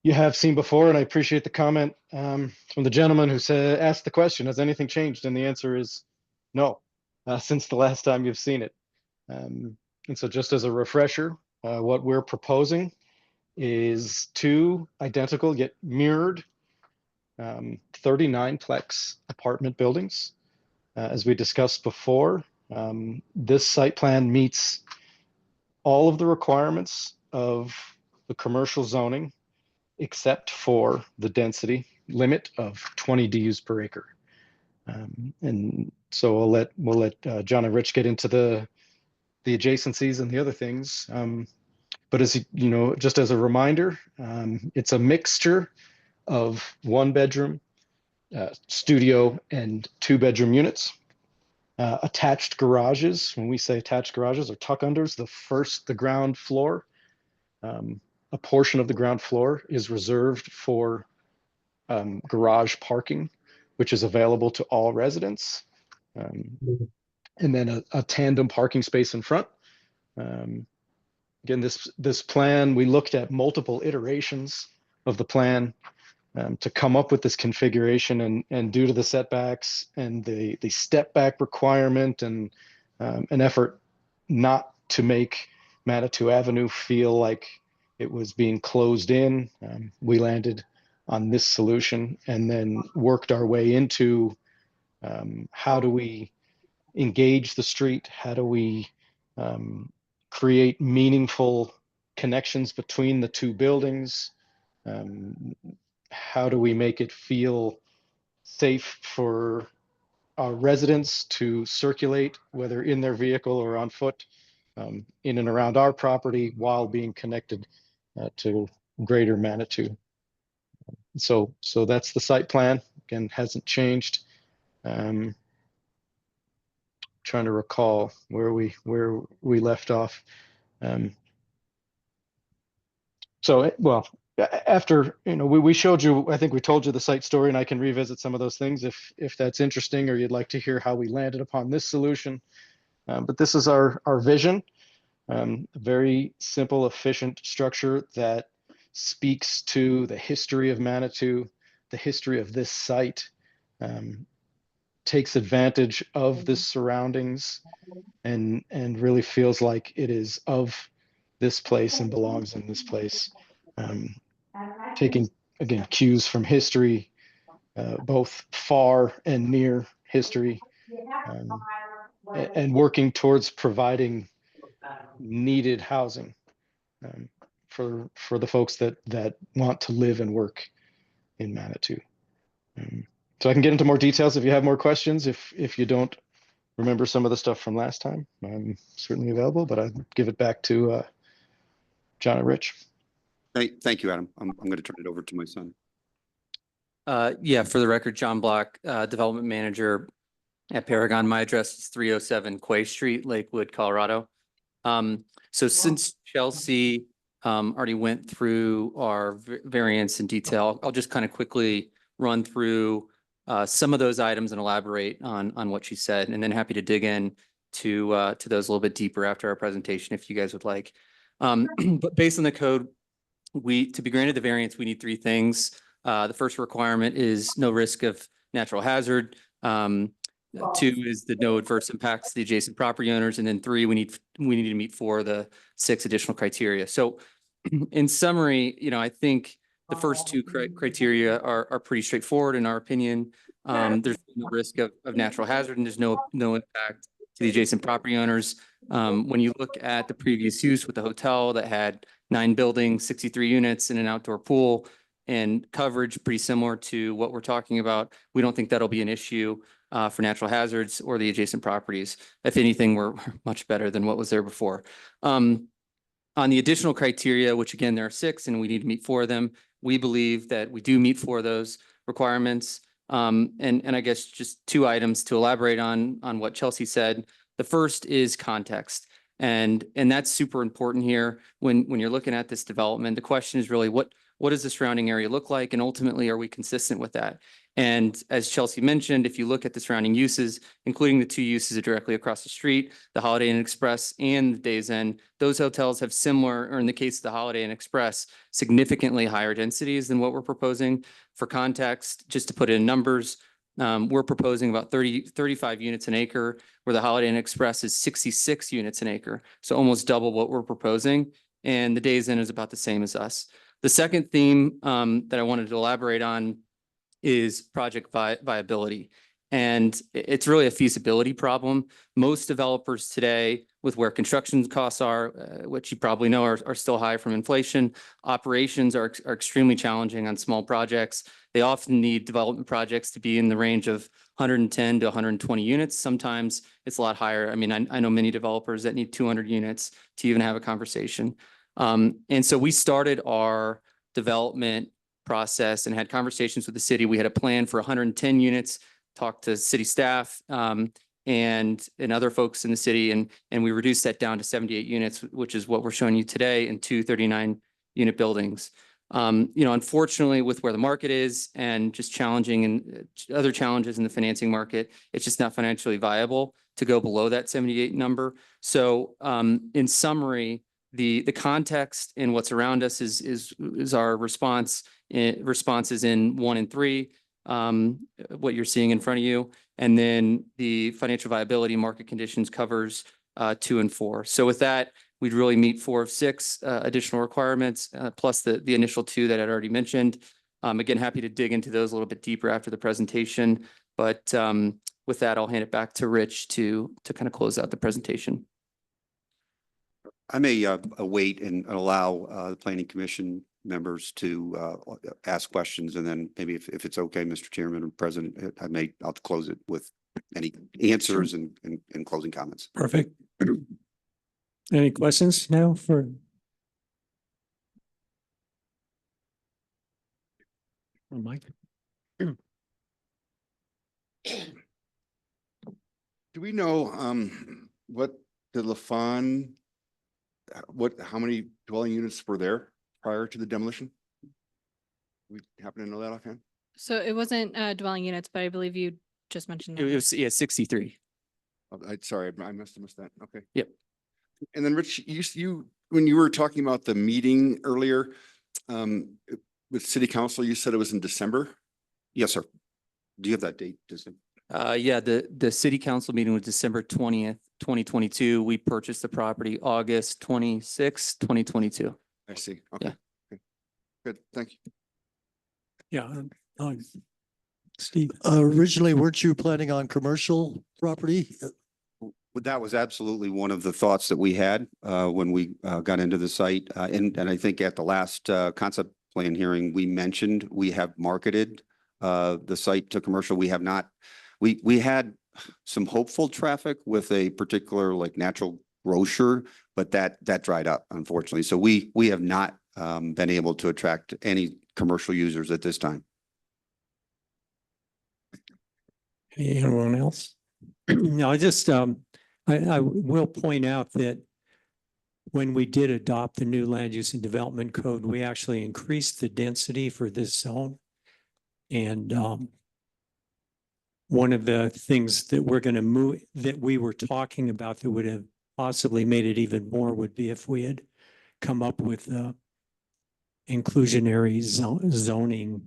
you have seen before, and I appreciate the comment from the gentleman who asked the question, has anything changed? And the answer is no, since the last time you've seen it. And so just as a refresher, what we're proposing is two identical yet mirrored 39-plex apartment buildings. As we discussed before, this site plan meets all of the requirements of the commercial zoning except for the density limit of 20 DUs per acre. And so we'll let John and Rich get into the adjacencies and the other things. But as you know, just as a reminder, it's a mixture of 1-bedroom, studio, and 2-bedroom units. Attached garages. When we say attached garages or tuck unders, the ground floor, a portion of the ground floor is reserved for garage parking, which is available to all residents. And then a tandem parking space in front. Again, this plan, we looked at multiple iterations of the plan to come up with this configuration, and due to the setbacks and the step back requirement and an effort not to make Manitou Avenue feel like it was being closed in, we landed on this solution and then worked our way into how do we engage the street? How do we create meaningful connections between the two buildings? How do we make it feel safe for our residents to circulate, whether in their vehicle or on foot, in and around our property while being connected to greater Manitou? So that's the site plan. Again, hasn't changed. Trying to recall where we left off. Well, after, we showed you, I think we told you the site story, and I can revisit some of those things if that's interesting, or you'd like to hear how we landed upon this solution. But this is our vision. A very simple, efficient structure that speaks to the history of Manitou, the history of this site, takes advantage of the surroundings, and really feels like it is of this place and belongs in this place. Taking, again, cues from history, both far and near history, and working towards providing needed housing for the folks that want to live and work in Manitou. So I can get into more details if you have more questions. If you don't remember some of the stuff from last time, I'm certainly available, but I'll give it back to John and Rich. Thank you, Adam. I'm going to turn it over to my son. Yeah, for the record, John Block, Development Manager at Paragon. My address is 307 Quay Street, Lakewood, Colorado. So since Chelsea already went through our variants in detail, I'll just kind of quickly run through some of those items and elaborate on what she said, and then happy to dig in to those a little bit deeper after our presentation if you guys would like. But based on the code, to be granted the variance, we need three things. The first requirement is no risk of natural hazard. Two is the no adverse impacts to the adjacent property owners. And then three, we need to meet 4 of the 6 additional criteria. So in summary, I think the first 2 criteria are pretty straightforward in our opinion. There's no risk of natural hazard, and there's no impact to the adjacent property owners. When you look at the previous use with the hotel that had 9 buildings, 63 units, and an outdoor pool, and coverage pretty similar to what we're talking about, we don't think that'll be an issue for natural hazards or the adjacent properties. If anything, we're much better than what was there before. On the additional criteria, which again, there are 6 and we need to meet 4 of them, we believe that we do meet 4 of those requirements. And I guess just 2 items to elaborate on what Chelsea said. The first is context. And that's super important here when you're looking at this development. The question is really what does the surrounding area look like? And ultimately, are we consistent with that? And as Chelsea mentioned, if you look at the surrounding uses, including the 2 uses directly across the street, the Holiday Inn Express and the Days Inn, those hotels have similar, or in the case of the Holiday Inn Express, significantly higher densities than what we're proposing. For context, just to put it in numbers, we're proposing about 35 units an acre, where the Holiday Inn Express is 66 units an acre. So almost double what we're proposing. And the Days Inn is about the same as us. The second theme that I wanted to elaborate on is project viability. And it's really a feasibility problem. Most developers today, with where construction costs are, which you probably know are still high from inflation, operations are extremely challenging on small projects. They often need development projects to be in the range of 110 to 120 units. Sometimes it's a lot higher. I mean, I know many developers that need 200 units to even have a conversation. And so we started our development process and had conversations with the city. We had a plan for 110 units, talked to city staff and other folks in the city, and we reduced that down to 78 units, which is what we're showing you today in 2 39-unit buildings. Unfortunately, with where the market is and just challenging and other challenges in the financing market, it's just not financially viable to go below that 78 number. So in summary, the context and what's around us is our responses in 1 and 3, what you're seeing in front of you, and then the financial viability market conditions covers 2 and 4. So with that, we'd really meet 4 of 6 additional requirements, plus the initial 2 that I'd already mentioned. Again, happy to dig into those a little bit deeper after the presentation, but with that, I'll hand it back to Rich to kind of close out the presentation. I may wait and allow the planning commission members to ask questions, and then maybe if it's okay, Mr. Chairman and President, I'll close it with any answers and closing comments. Perfect. Any questions now for? For Mike? Do we know what the LaFawn, how many dwelling units were there prior to the demolition? We happen to know that offhand? So it wasn't dwelling units, but I believe you just mentioned. It numbers. was, yeah, 63. Oh, sorry, I must have missed that. Okay. Yep. And then Rich, you, when you were talking about the meeting earlier, with city council, you said it was in December? Yes, sir. Do you have that date, Disney? Yeah, the city council meeting was December 20th, 2022. We purchased the property August 26th, 2022. I see. Okay. Yeah. Okay. Good, thank you. Yeah. Steve? Originally, weren't you planning on commercial property? Well, that was absolutely one of the thoughts that we had when we got into the site. And I think at the last concept plan hearing, we mentioned we have marketed the site to commercial. We have not, we had some hopeful traffic with a particular like natural grocer, but that dried up, unfortunately. So we have not been able to attract any commercial users at this time. Anyone else? No, I just, I will point out that when we did adopt the new land use and development code, we actually increased the density for this zone. And one of the things that we're going to move, that we were talking about that would have possibly made it even more would be if we had come up with inclusionary zoning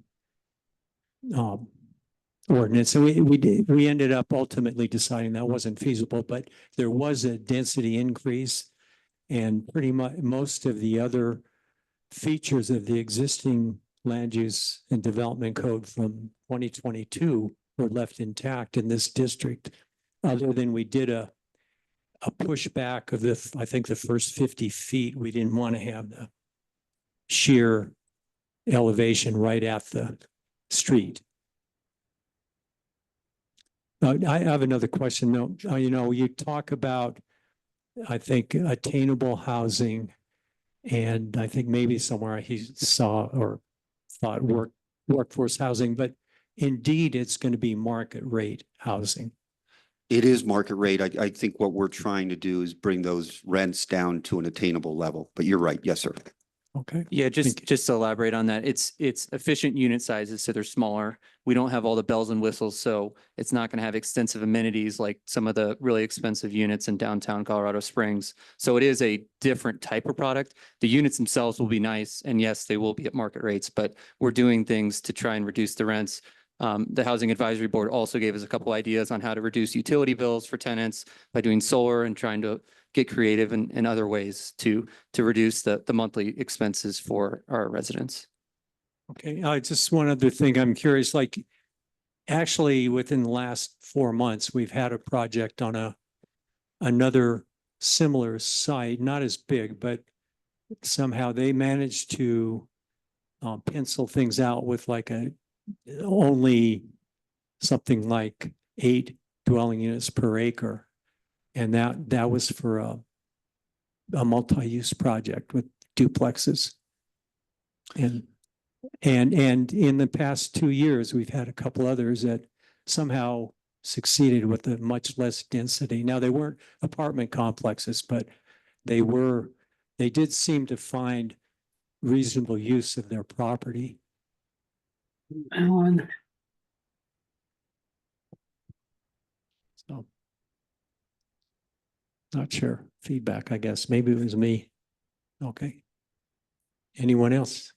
ordinance. So we ended up ultimately deciding that wasn't feasible, but there was a density increase, and pretty much most of the other features of the existing land use and development code from 2022 were left intact in this district, other than we did a pushback of I think the first 50 feet, we didn't want to have the sheer elevation right at the street. I have another question though. You talk about, I think, attainable housing, and I think maybe somewhere he saw or thought workforce housing, but indeed it's going to be market rate housing. It is market rate. I think what we're trying to do is bring those rents down to an attainable level, but you're right. Yes, sir. Okay. Yeah, just to elaborate on that, it's efficient unit sizes, so they're smaller. We don't have all the bells and whistles, so it's not going to have extensive amenities like some of the really expensive units in downtown Colorado Springs. So it is a different type of product. The units themselves will be nice, and yes, they will be at market rates, but we're doing things to try and reduce the rents. The Housing Advisory Board also gave us a couple ideas on how to reduce utility bills for tenants by doing solar and trying to get creative in other ways to reduce the monthly expenses for our residents. Okay, just one other thing. I'm curious, like, actually within the last 4 months, we've had a project on another similar site, not as big, but somehow they managed to pencil things out with like only something like 8 dwelling units per acre. And that was for a multi-use project with duplexes. And in the past 2 years, we've had a couple others that somehow succeeded with a much less density. Now, they weren't apartment complexes, but they did seem to find reasonable use of their property. Alan. So. Not sure. Feedback, I guess. Maybe it was me. Okay. Anyone else?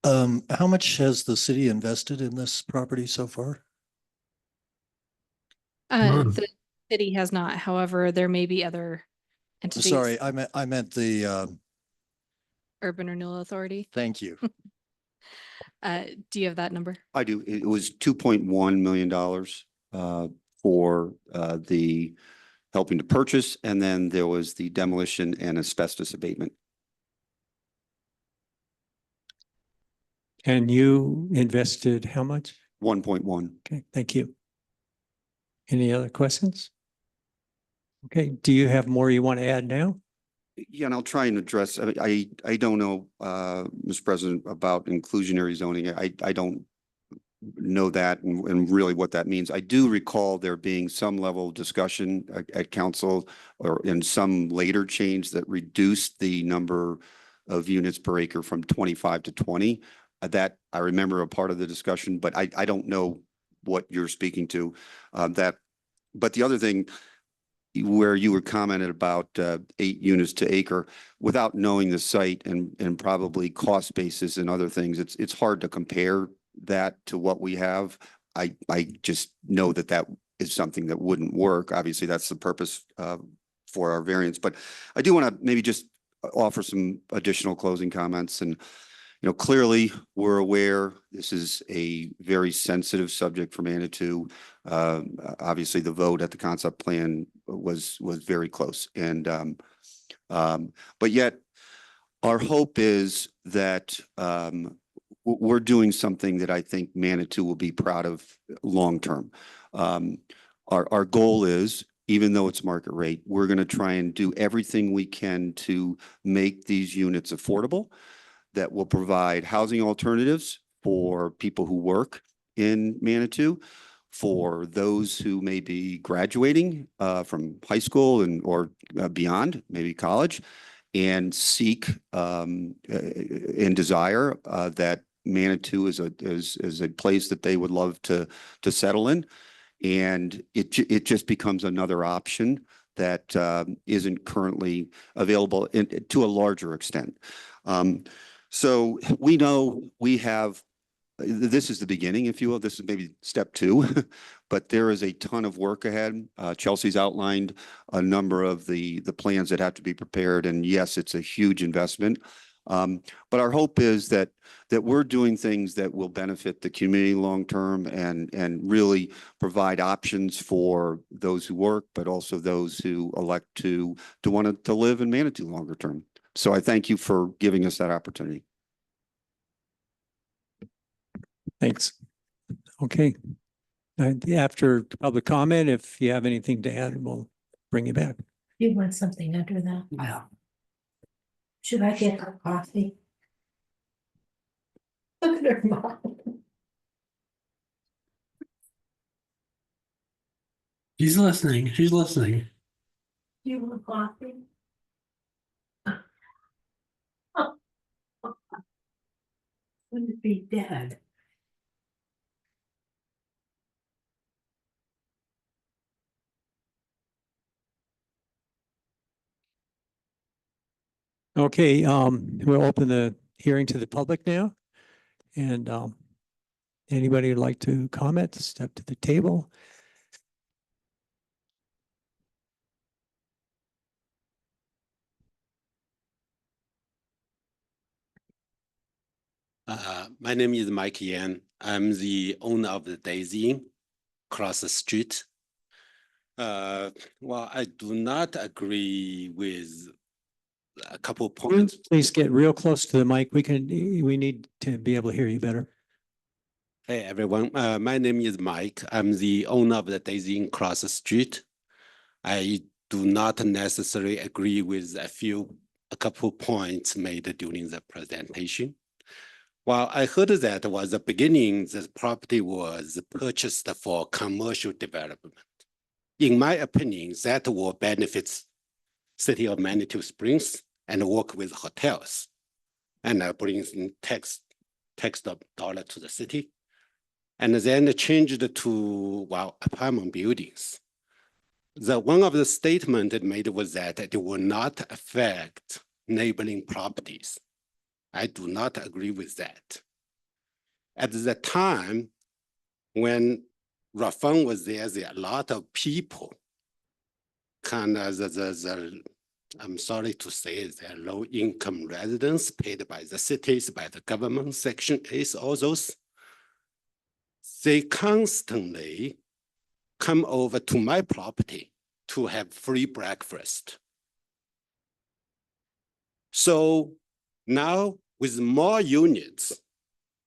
How much has the city invested in this property so far? The city has not. However, there may be other entities. Sorry, I meant the, Urban Renewal Authority. thank you. Do you have that number? I do. It was $2.1 million for the helping to purchase, and then there was the demolition and asbestos abatement. And you invested how much? 1.1. Okay, thank you. Any other questions? Okay, do you have more you want to add now? Yeah, and I'll try and address, I don't know, Mr. President, about inclusionary zoning. I don't know that and really what that means. I do recall there being some level of discussion at council or in some later change that reduced the number of units per acre from 25 to 20. That I remember a part of the discussion, but I don't know what you're speaking to. But the other thing where you were commented about 8 units to acre, without knowing the site and probably cost basis and other things, it's hard to compare that to what we have. I just know that that is something that wouldn't work. Obviously, that's the purpose for our variance. But I do want to maybe just offer some additional closing comments. And clearly, we're aware this is a very sensitive subject for Manitou. Obviously, the vote at the concept plan was very close, and but yet our hope is that we're doing something that I think Manitou will be proud of long term. Our goal is, even though it's market rate, we're going to try and do everything we can to make these units affordable, that will provide housing alternatives for people who work in Manitou, for those who may be graduating from high school or beyond, maybe college, and seek and desire that Manitou is a place that they would love to settle in. And it just becomes another option that isn't currently available to a larger extent. So we know we have, this is the beginning, if you will. This is maybe step 2, but there is a ton of work ahead. Chelsea's outlined a number of the plans that have to be prepared. And yes, it's a huge investment. But our hope is that we're doing things that will benefit the community long term and really provide options for those who work, but also those who elect to want to live in Manitou longer term. So I thank you for giving us that opportunity. Thanks. Okay. After public comment, if you have anything to add, we'll bring you back. You want something under that? Wow. Should I get her coffee? Look at her mom. She's listening. She's listening. Do you want coffee? Wouldn't be dead. Okay, we'll open the hearing to the public now. And anybody who'd like to comment, step to the table. My name is Mike Yan. I'm the owner of the Daisy Inn across the street. Well, I do not agree with a couple points. Please get real close to the mic. We need to be able to hear you better. Hey, everyone. My name is Mike. I'm the owner of the Daisy Inn across the street. I do not necessarily agree with a couple points made during the presentation. Well, I heard that was the beginning, the property was purchased for commercial development. In my opinion, that will benefit city of Manitou Springs and work with hotels and brings in tax dollar to the city. And then changed to, well, apartment buildings. One of the statements it made was that it will not affect neighboring properties. I do not agree with that. At the time when Rafang was there a lot of people kind of I'm sorry to say, they're low-income residents paid by the cities, by the government, Section 8, all those. They constantly come over to my property to have free breakfast. So now with more units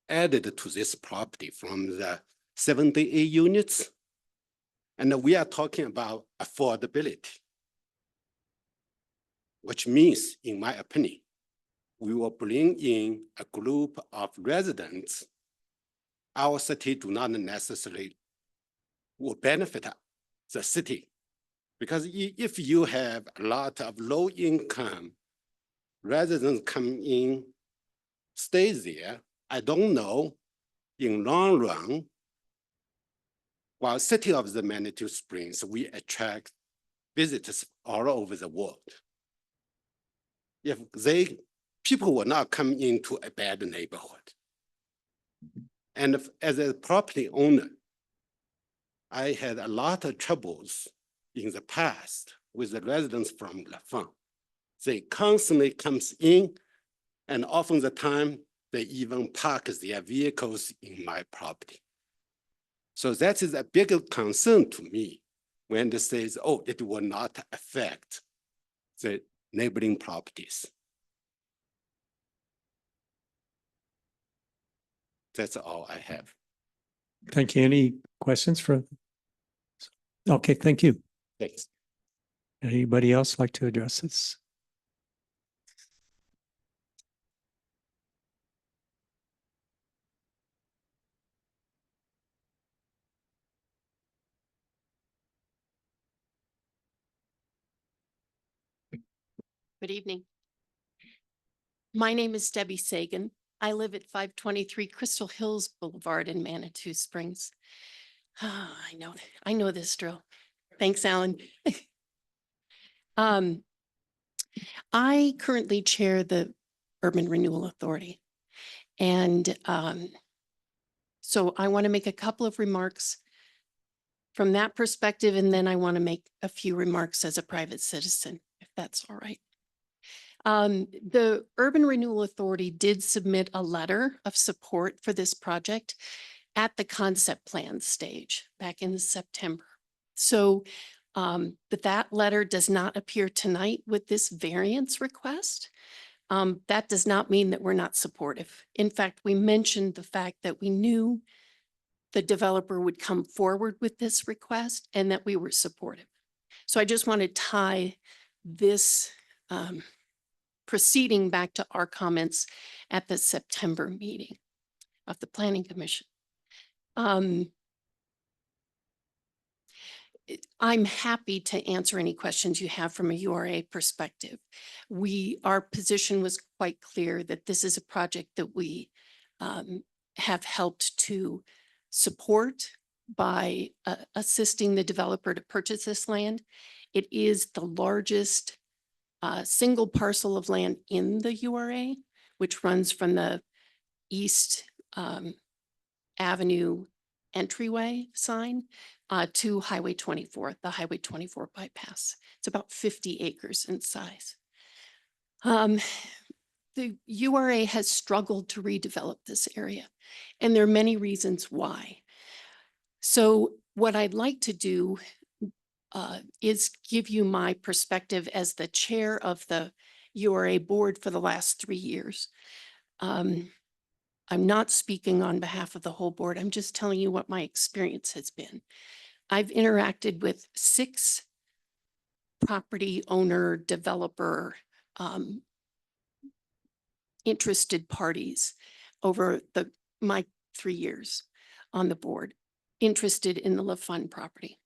added to this property from the 78 units, and we are talking about affordability, which means, in my opinion, we will bring in a group of residents. Our city do not necessarily will benefit the city. Because if you have a lot of low income residents come in, stay there, I don't know, in long run, while city of the Manitou Springs, we attract visitors all over the world. If people will not come into a bad neighborhood. And as a property owner, I had a lot of troubles in the past with the residents from La Font. They constantly comes in, and often the time they even park their vehicles in my property. So that is a bigger concern to me when they says, oh, it will not affect the neighboring properties. That's all I have. Thank you. Any questions for? Okay, thank you. Thanks. Anybody else like to address this? Good evening. My name is Debbie Sagan. I live at 523 Crystal Hills Boulevard in Manitou Springs. I know this drill. Thanks, Alan. I currently chair the Urban Renewal Authority. And so I want to make a couple of remarks from that perspective, and then I want to make a few remarks as a private citizen, if that's all right. The Urban Renewal Authority did submit a letter of support for this project at the concept plan stage back in September. So, but that letter does not appear tonight with this variance request. That does not mean that we're not supportive. In fact, we mentioned the fact that we knew the developer would come forward with this request and that we were supportive. So I just want to tie this proceeding back to our comments at the September meeting of the Planning Commission. I'm happy to answer any questions you have from a URA perspective. Our position was quite clear that this is a project that we have helped to support by assisting the developer to purchase this land. It is the largest single parcel of land in the URA, which runs from the East Avenue entryway sign to Highway 24, the Highway 24 bypass. It's about 50 acres in size. The URA has struggled to redevelop this area, and there are many reasons why. So what I'd like to do is give you my perspective as the chair of the URA board for the last 3 years. I'm not speaking on behalf of the whole board. I'm just telling you what my experience has been. I've interacted with 6 property owner, developer, interested parties over my 3 years on the board, interested in the La Fun property.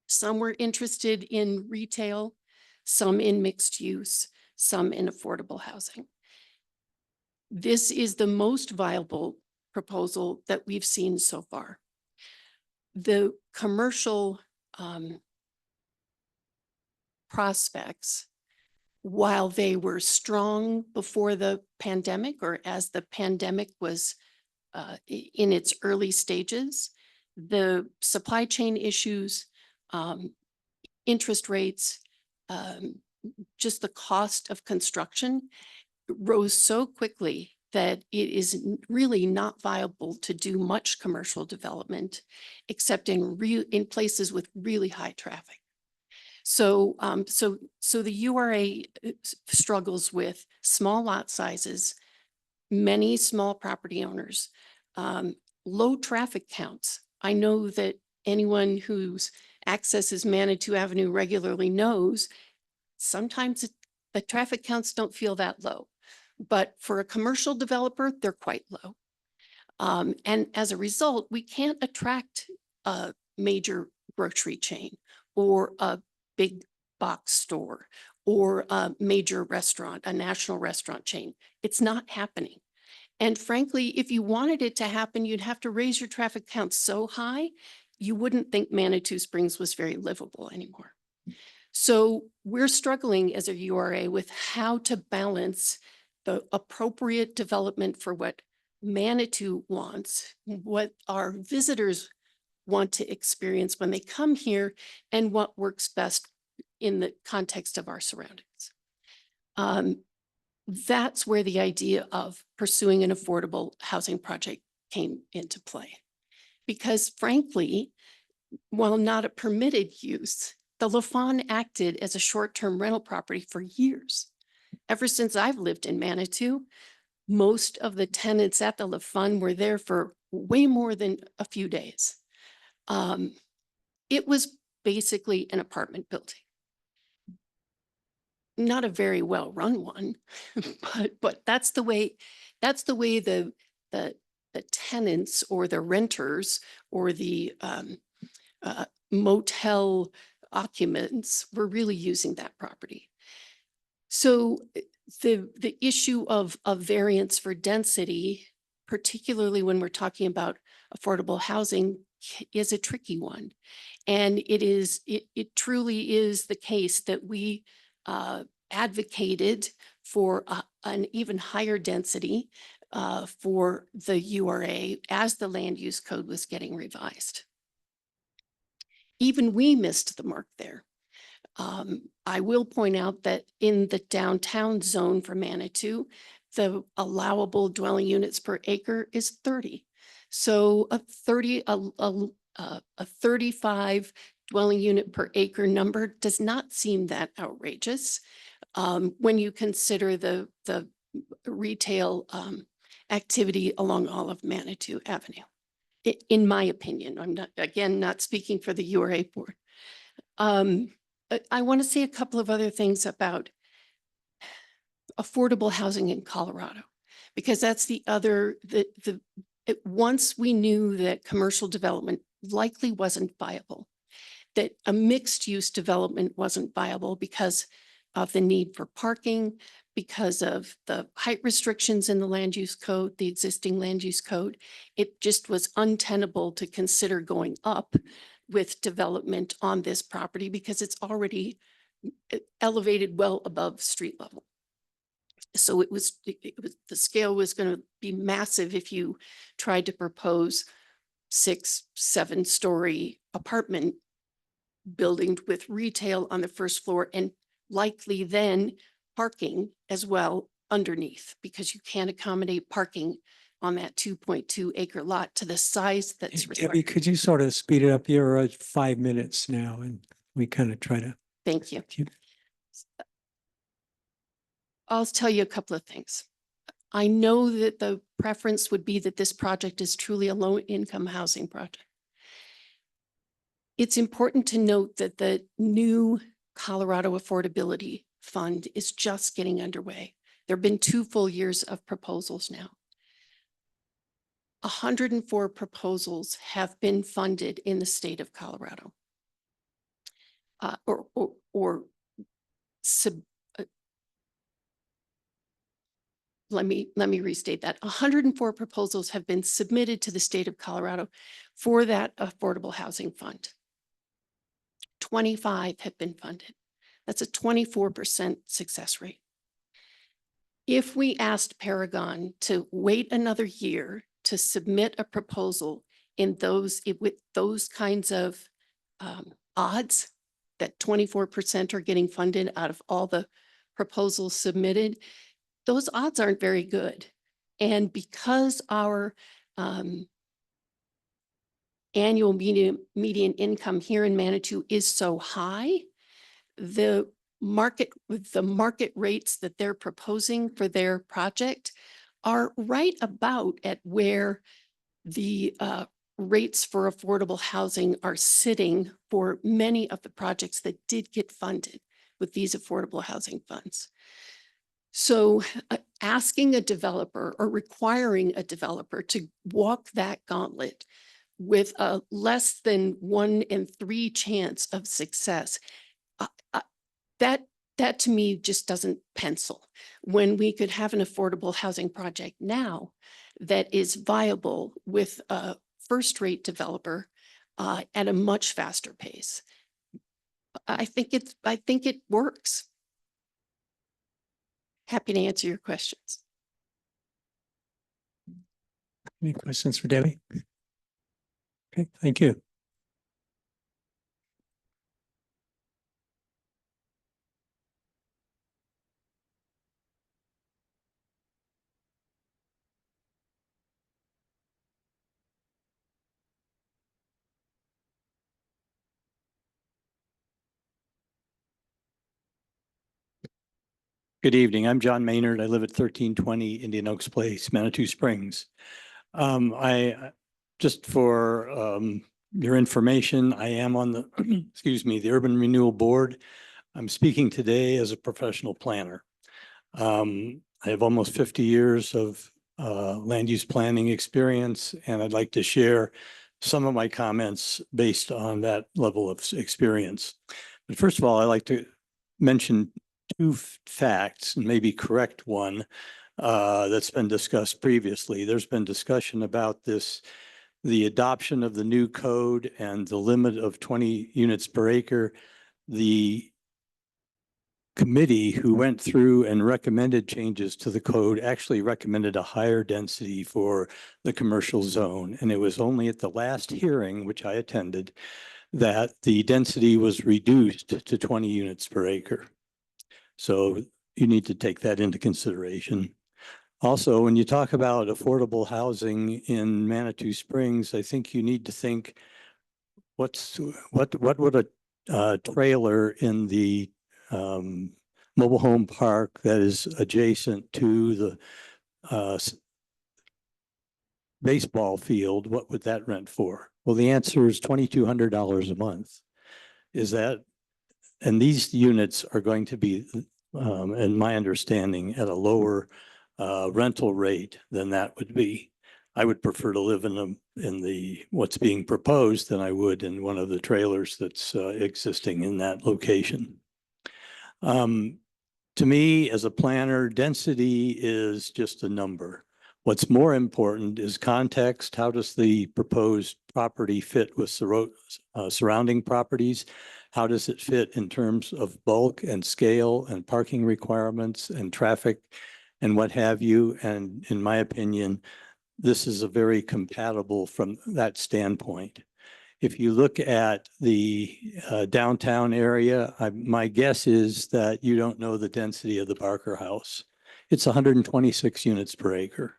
Some were interested in retail, some in mixed use, some in affordable housing. This is the most viable proposal that we've seen so far. The commercial prospects, while they were strong before the pandemic, or as the pandemic was in its early stages, the supply chain issues, interest rates, just the cost of construction rose so quickly that it is really not viable to do much commercial development except in places with really high traffic. So, so the URA struggles with small lot sizes, many small property owners, low traffic counts. I know that anyone whose accesses Manitou Avenue regularly knows sometimes the traffic counts don't feel that low, but for a commercial developer, they're quite low. And as a result, we can't attract a major grocery chain or a big box store or a major restaurant, a national restaurant chain. It's not happening. And frankly, if you wanted it to happen, you'd have to raise your traffic count so high, you wouldn't think Manitou Springs was very livable anymore. So we're struggling as a URA with how to balance the appropriate development for what Manitou wants, what our visitors want to experience when they come here, and what works best in the context of our surroundings. That's where the idea of pursuing an affordable housing project came into play. Because frankly, while not a permitted use, the LaFawn acted as a short-term rental property for years. Ever since I've lived in Manitou, most of the tenants at the LaFawn were there for way more than a few days. It was basically an apartment building. Not a very well-run one, but that's the way the tenants or the renters or the motel occupants were really using that property. So the issue of variance for density, particularly when we're talking about affordable housing, is a tricky one. And it truly is the case that we advocated for an even higher density for the URA as the land use code was getting revised. Even we missed the mark there. I will point out that in the downtown zone for Manitou, the allowable dwelling units per acre is 30. So a 35 dwelling unit per acre number does not seem that outrageous when you consider the retail activity along all of Manitou Avenue. In my opinion, I'm not speaking for the URA board. I want to say a couple of other things about affordable housing in Colorado, because that's the other, once we knew that commercial development likely wasn't viable, that a mixed use development wasn't viable because of the need for parking, because of the height restrictions in the land use code, the existing land use code, it just was untenable to consider going up with development on this property because it's already elevated well above street level. So it was the scale was going to be massive if you tried to propose 6-7 story apartment building with retail on the first floor and likely then parking as well underneath, because you can't accommodate parking on that 2.2 acre lot to the size that's Debbie, required. could you sort of speed it up? You're at 5 minutes now and we kind of try to. Thank you. I'll tell you a couple of things. I know that the preference would be that this project is truly a low income housing project. It's important to note that the new Colorado Affordability Fund is just getting underway. There have been 2 full years of proposals now. 104 proposals have been funded in the state of Colorado. Let me restate that. 104 proposals have been submitted to the state of Colorado for that affordable housing fund. 25 have been funded. That's a 24% success rate. If we asked Paragon to wait another year to submit a proposal in with those kinds of odds, that 24% are getting funded out of all the proposals submitted, those odds aren't very good. And because our annual median income here in Manitou is so high, the market with the market rates that they're proposing for their project are right about at where the rates for affordable housing are sitting for many of the projects that did get funded with these affordable housing funds. So asking a developer or requiring a developer to walk that gauntlet with a less than 1 in 3 chance of success, that to me just doesn't pencil. When we could have an affordable housing project now that is viable with a first-rate developer at a much faster pace. I think it works. Happy to answer your questions. Any questions for Debbie? Okay, thank you. Good evening. I'm John Maynard. I live at 1320 Indian Oaks Place, Manitou Springs. Just for your information, I am on the, excuse me, the Urban Renewal Board. I'm speaking today as a professional planner. I have almost 50 years of land use planning experience, and I'd like to share some of my comments based on that level of experience. But first of all, I'd like to mention two facts and maybe correct one that's been discussed previously. There's been discussion about this, the adoption of the new code and the limit of 20 units per acre. The committee who went through and recommended changes to the code actually recommended a higher density for the commercial zone. And it was only at the last hearing, which I attended, that the density was reduced to 20 units per acre. So you need to take that into consideration. Also, when you talk about affordable housing in Manitou Springs, I think you need to think what would a trailer in the mobile home park that is adjacent to the baseball field, what would that rent for? Well, the answer is $2,200 a month. Is that, and these units are going to be, in my understanding, at a lower rental rate than that would be. I would prefer to live in the what's being proposed than I would in one of the trailers that's existing in that location. To me, as a planner, density is just a number. What's more important is context. How does the proposed property fit with surrounding properties? How does it fit in terms of bulk and scale and parking requirements and traffic and what have you? And in my opinion, this is a very compatible from that standpoint. If you look at the downtown area, my guess is that you don't know the density of the Barker House. It's 126 units per acre,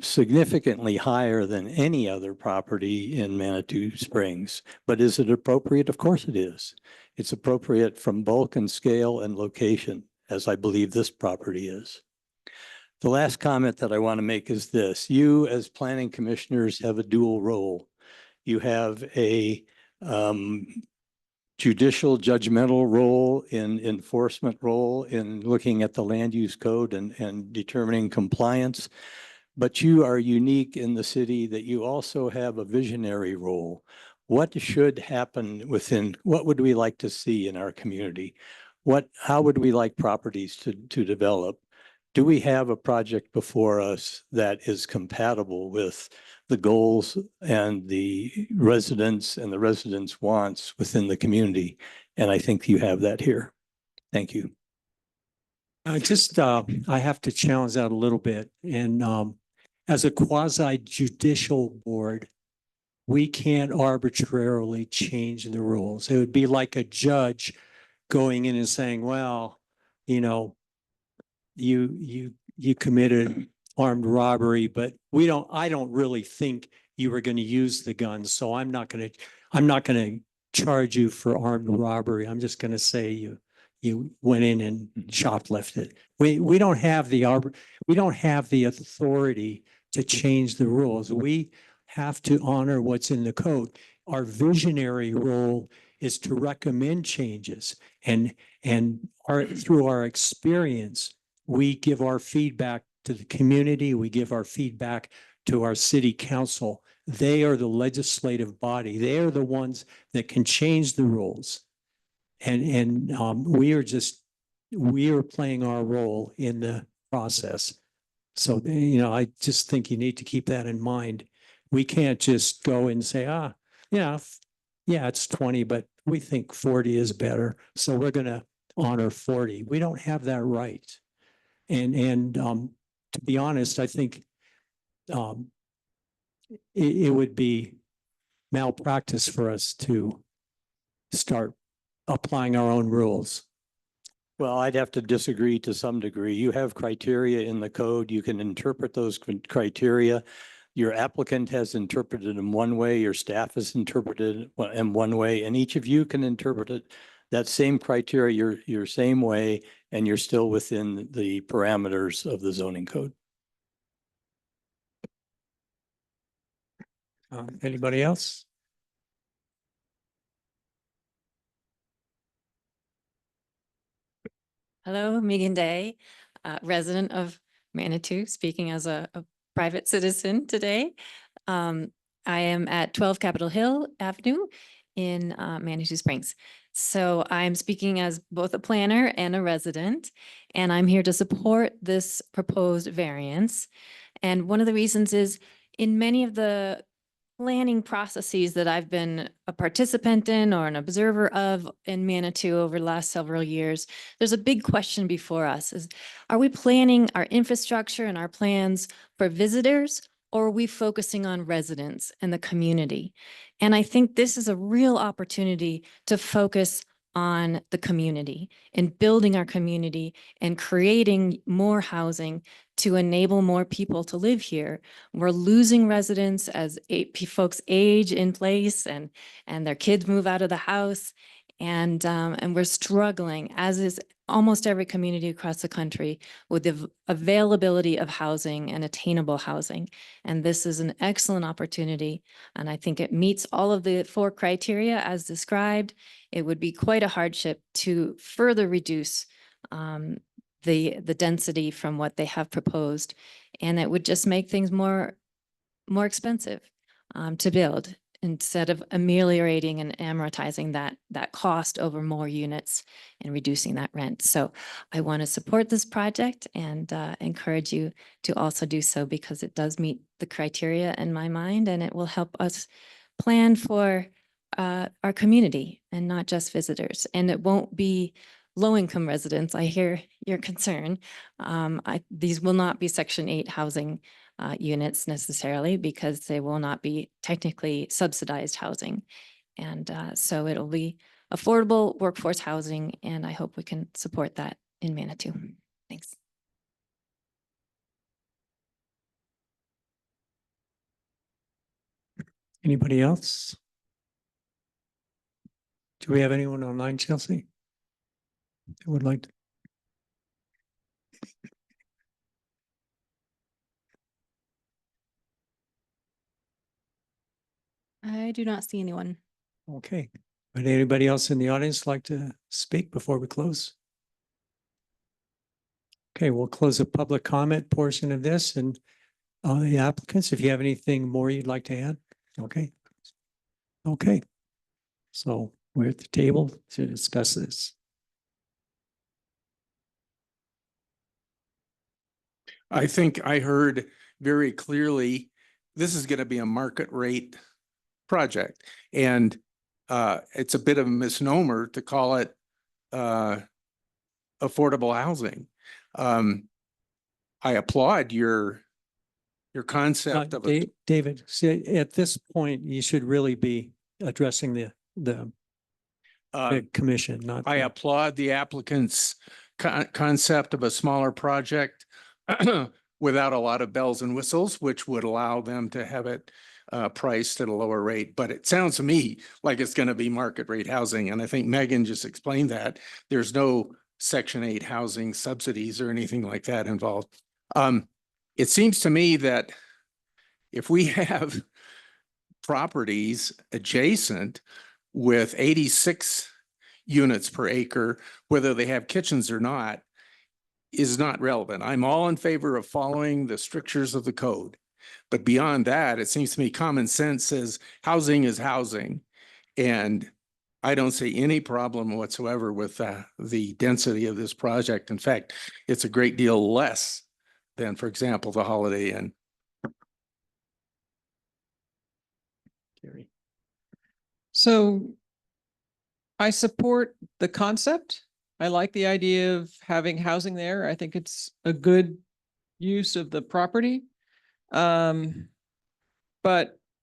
significantly higher than any other property in Manitou Springs. But is it appropriate? Of course it is. It's appropriate from bulk and scale and location, as I believe this property is. The last comment that I want to make is this. You as planning commissioners have a dual role. You have a judicial judgmental role in enforcement role in looking at the land use code and determining compliance. But you are unique in the city that you also have a visionary role. What should happen within, what would we like to see in our community? How would we like properties to develop? Do we have a project before us that is compatible with the goals and the residents' wants within the community? And I think you have that here. Thank you. I have to challenge that a little bit. And as a quasi judicial board, we can't arbitrarily change the rules. It would be like a judge going in and saying, well, you know, you committed armed robbery, but I don't really think you were going to use the gun. So I'm not going to charge you for armed robbery. I'm just going to say you went in and shoplifted. We don't have we don't have the authority to change the rules. We have to honor what's in the code. Our visionary role is to recommend changes and through our experience, we give our feedback to the community. We give our feedback to our city council. They are the legislative body. They are the ones that can change the rules. And we are playing our role in the process. So, I just think you need to keep that in mind. We can't just go and say, yeah, it's 20, but we think 40 is better. So we're going to honor 40. We don't have that right. And to be honest, I think it would be malpractice for us to start applying our own rules. Well, I'd have to disagree to some degree. You have criteria in the code. You can interpret those criteria. Your applicant has interpreted in one way, your staff has interpreted in one way, and each of you can interpret it that same criteria your same way, and you're still within the parameters of the zoning code. Anybody else? Hello, Megan Day, resident of Manitou, speaking as a private citizen today. I am at 12 Capitol Hill Avenue in Manitou Springs. So I'm speaking as both a planner and a resident, and I'm here to support this proposed variance. And one of the reasons is in many of the planning processes that I've been a participant in or an observer of in Manitou over the last several years, there's a big question before us is, are we planning our infrastructure and our plans for visitors, or are we focusing on residents and the community? And I think this is a real opportunity to focus on the community and building our community and creating more housing to enable more people to live here. We're losing residents as folks age in place and their kids move out of the house. And we're struggling, as is almost every community across the country, with the availability of housing and attainable housing. And this is an excellent opportunity. And I think it meets all of the 4 criteria as described. It would be quite a hardship to further reduce the density from what they have proposed. And it would just make things more expensive to build, instead of ameliorating and amortizing that cost over more units and reducing that rent. So I want to support this project and encourage you to also do so, because it does meet the criteria in my mind, and it will help us plan for our community and not just visitors. And it won't be low-income residents. I hear your concern. These will not be Section 8 housing units necessarily, because they will not be technically subsidized housing. And so it'll be affordable workforce housing, and I hope we can support that in Manitou. Thanks. Anybody else? Do we have anyone online, Chelsea? That would like to? I do not see anyone. Okay. Would anybody else in the audience like to speak before we close? Okay, we'll close the public comment portion of this, and the applicants, if you have anything more you'd like to add. Okay. Okay. So we're at the table to discuss this. I think I heard very clearly, this is going to be a market rate project. And it's a bit of a misnomer to call it affordable housing. I applaud your concept of a David, see, at this point, you should really be addressing the commission, not. I applaud the applicant's concept of a smaller project without a lot of bells and whistles, which would allow them to have it priced at a lower rate, but it sounds to me like it's going to be market rate housing. And I think Megan just explained that there's no Section 8 housing subsidies or anything like that involved. It seems to me that if we have properties adjacent with 86 units per acre, whether they have kitchens or not, is not relevant. I'm all in favor of following the strictures of the code. But beyond that, it seems to me common sense says housing is housing. And I don't see any problem whatsoever with the density of this project. In fact, it's a great deal less than, for example, the Holiday Inn. So I support the concept. I like the idea of having housing there. I think it's a good use of the property. But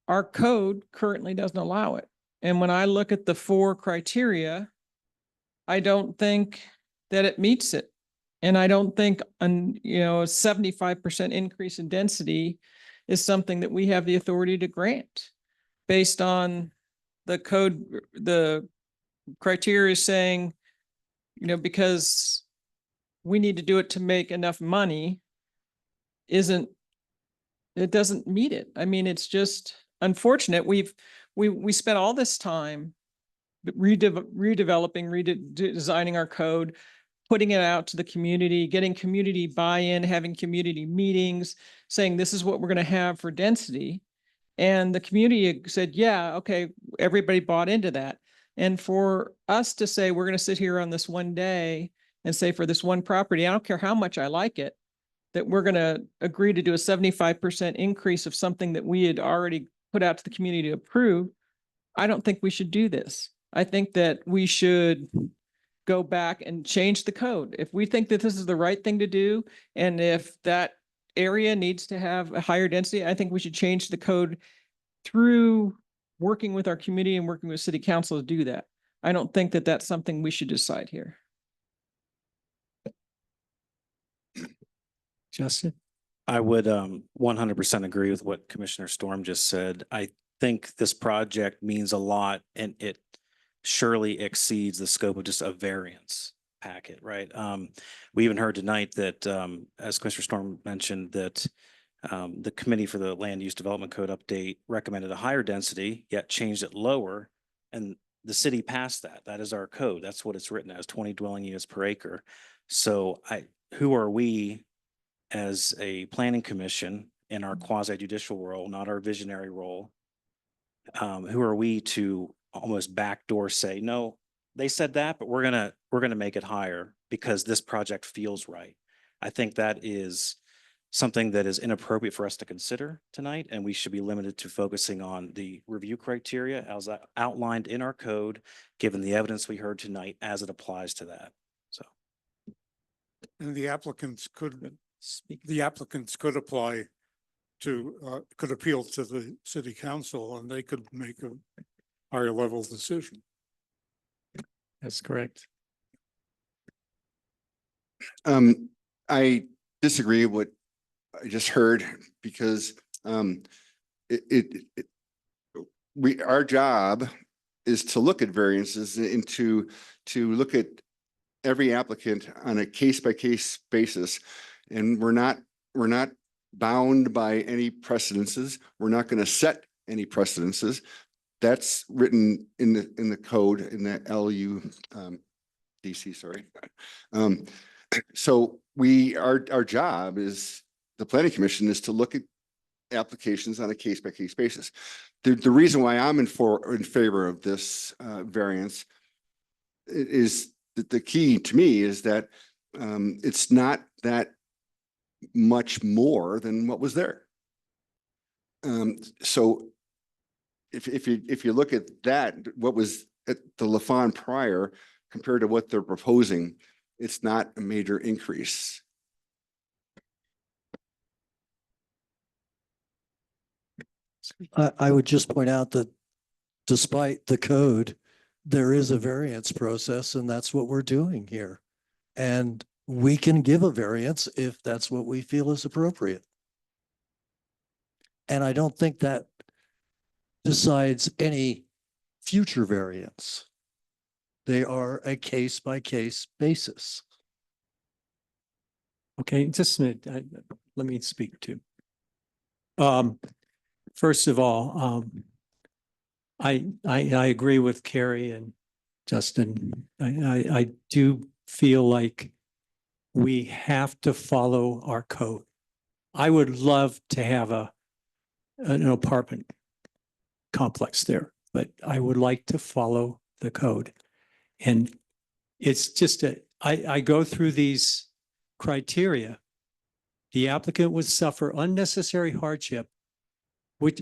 our code currently doesn't allow it. And when I look at the 4 criteria, I don't think that it meets it. And I don't think a 75% increase in density is something that we have the authority to grant based on the code. The criteria is saying, because we need to do it to make enough money, it doesn't meet it. I mean, it's just unfortunate. We spent all this time redeveloping, redesigning our code, putting it out to the community, getting community buy-in, having community meetings, saying this is what we're going to have for density. And the community said, yeah, okay, everybody bought into that. And for us to say, we're going to sit here on this one day and say for this one property, I don't care how much I like it, that we're going to agree to do a 75% increase of something that we had already put out to the community to approve. I don't think we should do this. I think that we should go back and change the code. If we think that this is the right thing to do, and if that area needs to have a higher density, I think we should change the code through working with our community and working with city council to do that. I don't think that that's something we should decide here. Justin? I would 100% agree with what Commissioner Storm just said. I think this project means a lot, and it surely exceeds the scope of just a variance packet, right? We even heard tonight that, as Commissioner Storm mentioned, that the Committee for the Land Use Development Code update recommended a higher density, yet changed it lower, and the city passed that. That is our code. That's what it's written as, 20 dwelling units per acre. So who are we as a planning commission in our quasi judicial role, not our visionary role? Who are we to almost backdoor say, no, they said that, but we're gonna make it higher because this project feels right. I think that is something that is inappropriate for us to consider tonight, and we should be limited to focusing on the review criteria as outlined in our code, given the evidence we heard tonight as it applies to that. So. And the applicants could apply to, could appeal to the city council, and they could make a higher level decision. That's correct. I disagree with what I just heard, because our job is to look at variances and to look at every applicant on a case-by-case basis. And we're not bound by any precedences. We're not going to set any precedences. That's written in the code, in the DC, sorry. So our job is, the planning commission is to look at applications on a case-by-case basis. The reason why I'm in favor of this variance is that the key to me is that it's not that much more than what was there. So if you look at that, what was at the LaFawn prior compared to what they're proposing, it's not a major increase. I would just point out that despite the code, there is a variance process, and that's what we're doing here. And we can give a variance if that's what we feel is appropriate. And I don't think that decides any future variance. They are a case by case basis. Okay, just a minute. Let me speak to. First of all, I agree with Carrie and Justin. I do feel like we have to follow our code. I would love to have an apartment complex there, but I would like to follow the code. And it's just I go through these criteria. The applicant would suffer unnecessary hardship, which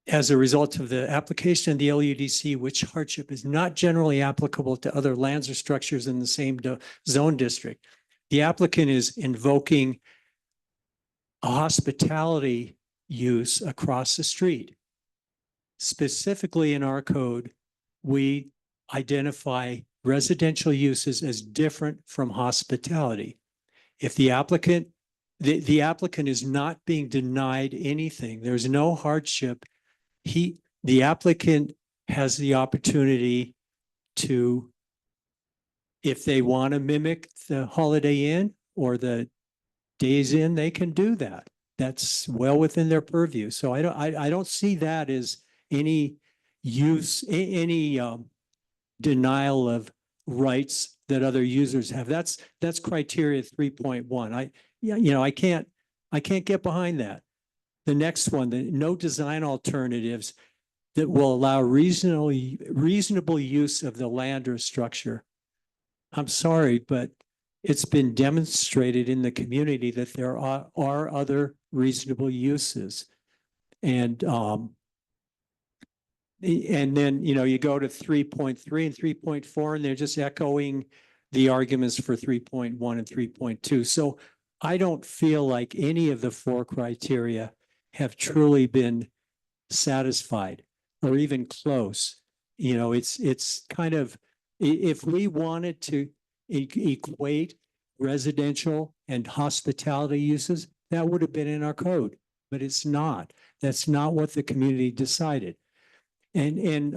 as a result of the application of the LUDC, which hardship is not generally applicable to other lands or structures in the same zone district. The applicant is invoking a hospitality use across the street. Specifically in our code, we identify residential uses as different from hospitality. If the applicant is not being denied anything, there's no hardship. The applicant has the opportunity to, if they want to mimic the Holiday Inn or the Days Inn, they can do that. That's well within their purview. So I don't see that as any use, any denial of rights that other users have. That's criteria 3.1. I can't get behind that. The next one, the no design alternatives that will allow reasonable use of the land or structure. I'm sorry, but it's been demonstrated in the community that there are other reasonable uses. And then, you go to 3.3 and 3.4, and they're just echoing the arguments for 3.1 and 3.2. So I don't feel like any of the four criteria have truly been satisfied or even close. It's kind of, if we wanted to equate residential and hospitality uses, that would have been in our code, but it's not. That's not what the community decided. And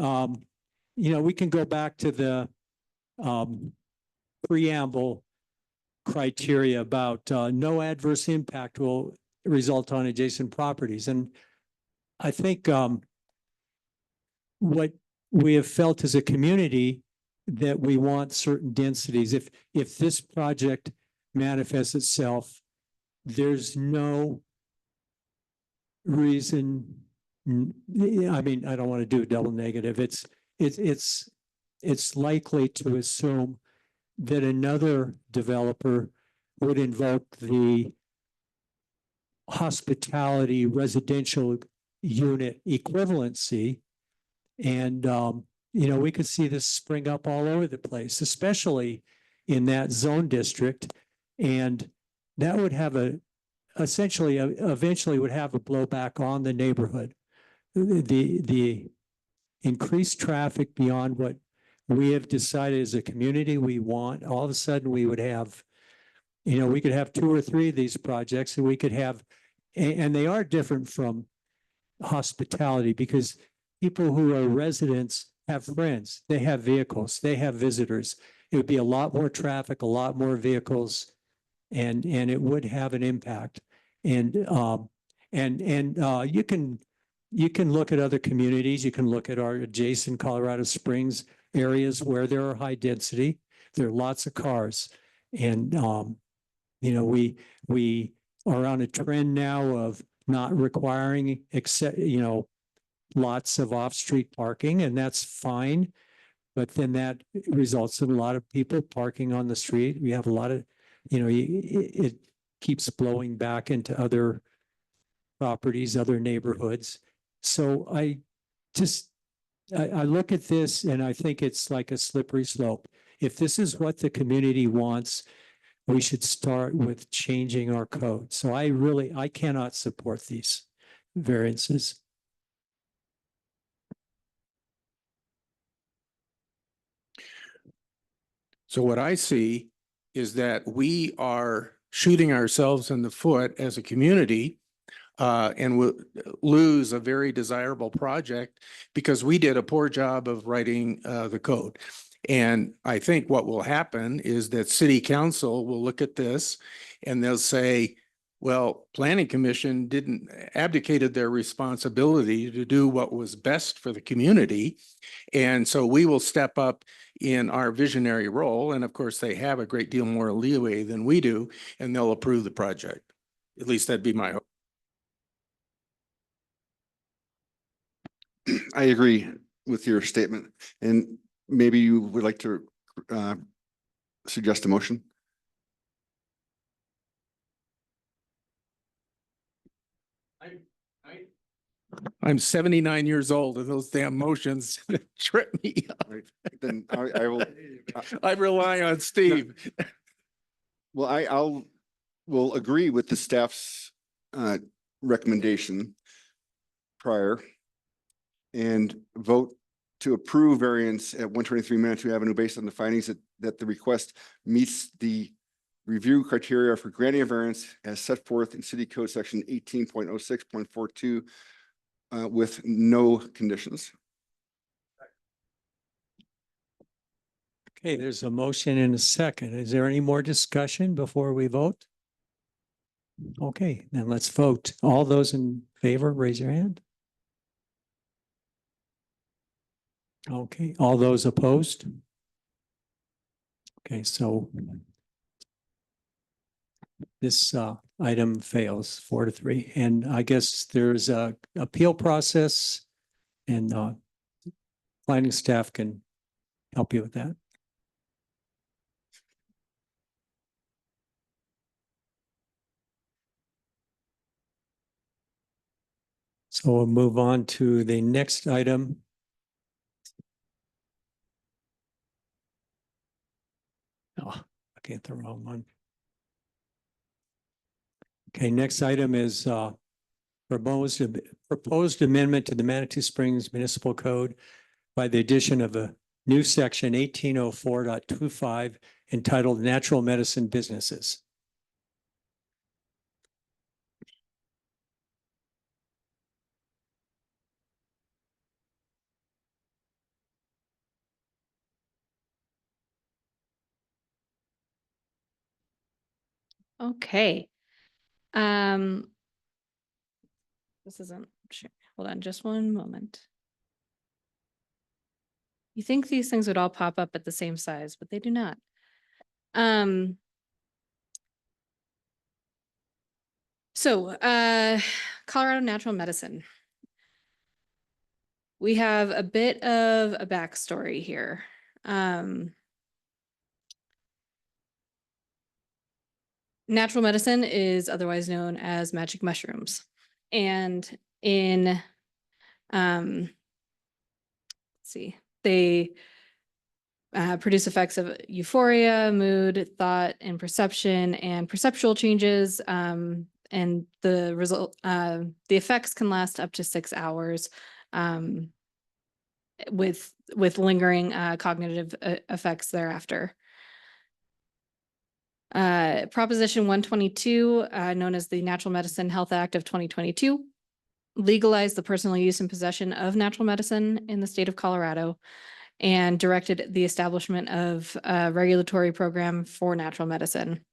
we can go back to the preamble criteria about no adverse impact will result on adjacent properties. And I think what we have felt as a community that we want certain densities. If this project manifests itself, there's no reason. I mean, I don't want to do a double negative. It's likely to assume that another developer would invoke the hospitality residential unit equivalency. And, we could see this spring up all over the place, especially in that zone district. And that would have eventually would have a blowback on the neighborhood. The increased traffic beyond what we have decided as a community we want, all of a sudden we would have, we could have 2 or 3 of these projects, and we could have, and they are different from hospitality because people who are residents have friends, they have vehicles, they have visitors. It would be a lot more traffic, a lot more vehicles, and it would have an impact. And you can look at other communities. You can look at our adjacent Colorado Springs areas where there are high density. There are lots of cars, and we are on a trend now of not requiring lots of off-street parking, and that's fine. But then that results in a lot of people parking on the street. We have a lot of, it keeps blowing back into other properties, other neighborhoods. So I look at this and I think it's like a slippery slope. If this is what the community wants, we should start with changing our code. So I cannot support these variances. So what I see is that we are shooting ourselves in the foot as a community and will lose a very desirable project because we did a poor job of writing the code. And I think what will happen is that city council will look at this and they'll say, well, planning commission didn't abdicated their responsibility to do what was best for the community. And so we will step up in our visionary role. And of course, they have a great deal more leeway than we do, and they'll approve the project. At least that'd be my hope. I agree with your statement, and maybe you would like to suggest a motion? I'm 79 years old and those damn motions trip me up. Right. Then I will. I rely on Steve. Well, will agree with the staff's recommendation prior and vote to approve variance at 123 Manitou Avenue based on the findings that the request meets the review criteria for granting a variance as set forth in City Code Section 18.06.42 with no conditions. Okay, there's a motion and a second. Is there any more discussion before we vote? Okay, then let's vote. All those in favor, raise your hand. Okay, all those opposed? Okay, so this item fails 4-3, and I guess there's a appeal process and planning staff can help you with that. So we'll move on to the next item. Oh, I get the wrong one. Okay, next item is proposed amendment to the Manitou Springs Municipal Code by the addition of a new section 1804.25 entitled Natural Medicine Businesses. Okay. This isn't sure. Hold on just one moment. You think these things would all pop up at the same size, but they do not. So, Colorado Natural Medicine. We have a bit of a backstory here. Natural medicine is otherwise known as magic mushrooms. And in, let's see, they produce effects of euphoria, mood, thought, and perception, and perceptual changes. And the result, the effects can last up to 6 hours with lingering cognitive effects thereafter. Proposition 122, known as the Natural Medicine Health Act of 2022, legalized the personal use and possession of natural medicine in the state of Colorado and directed the establishment of a regulatory program for natural medicine.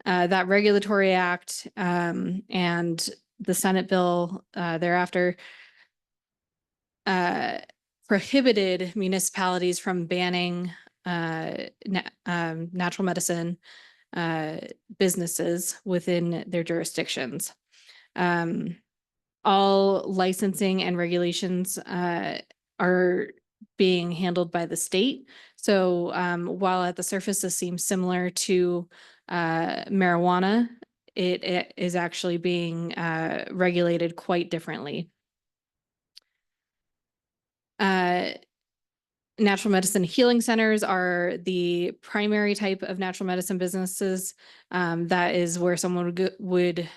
That regulatory act and the Senate bill thereafter prohibited municipalities from banning natural medicine businesses within their jurisdictions. All licensing and regulations are being handled by the state. So while at the surface this seems similar to marijuana, it is actually being regulated quite differently. Natural medicine healing centers are the primary type of natural medicine businesses. That is where someone would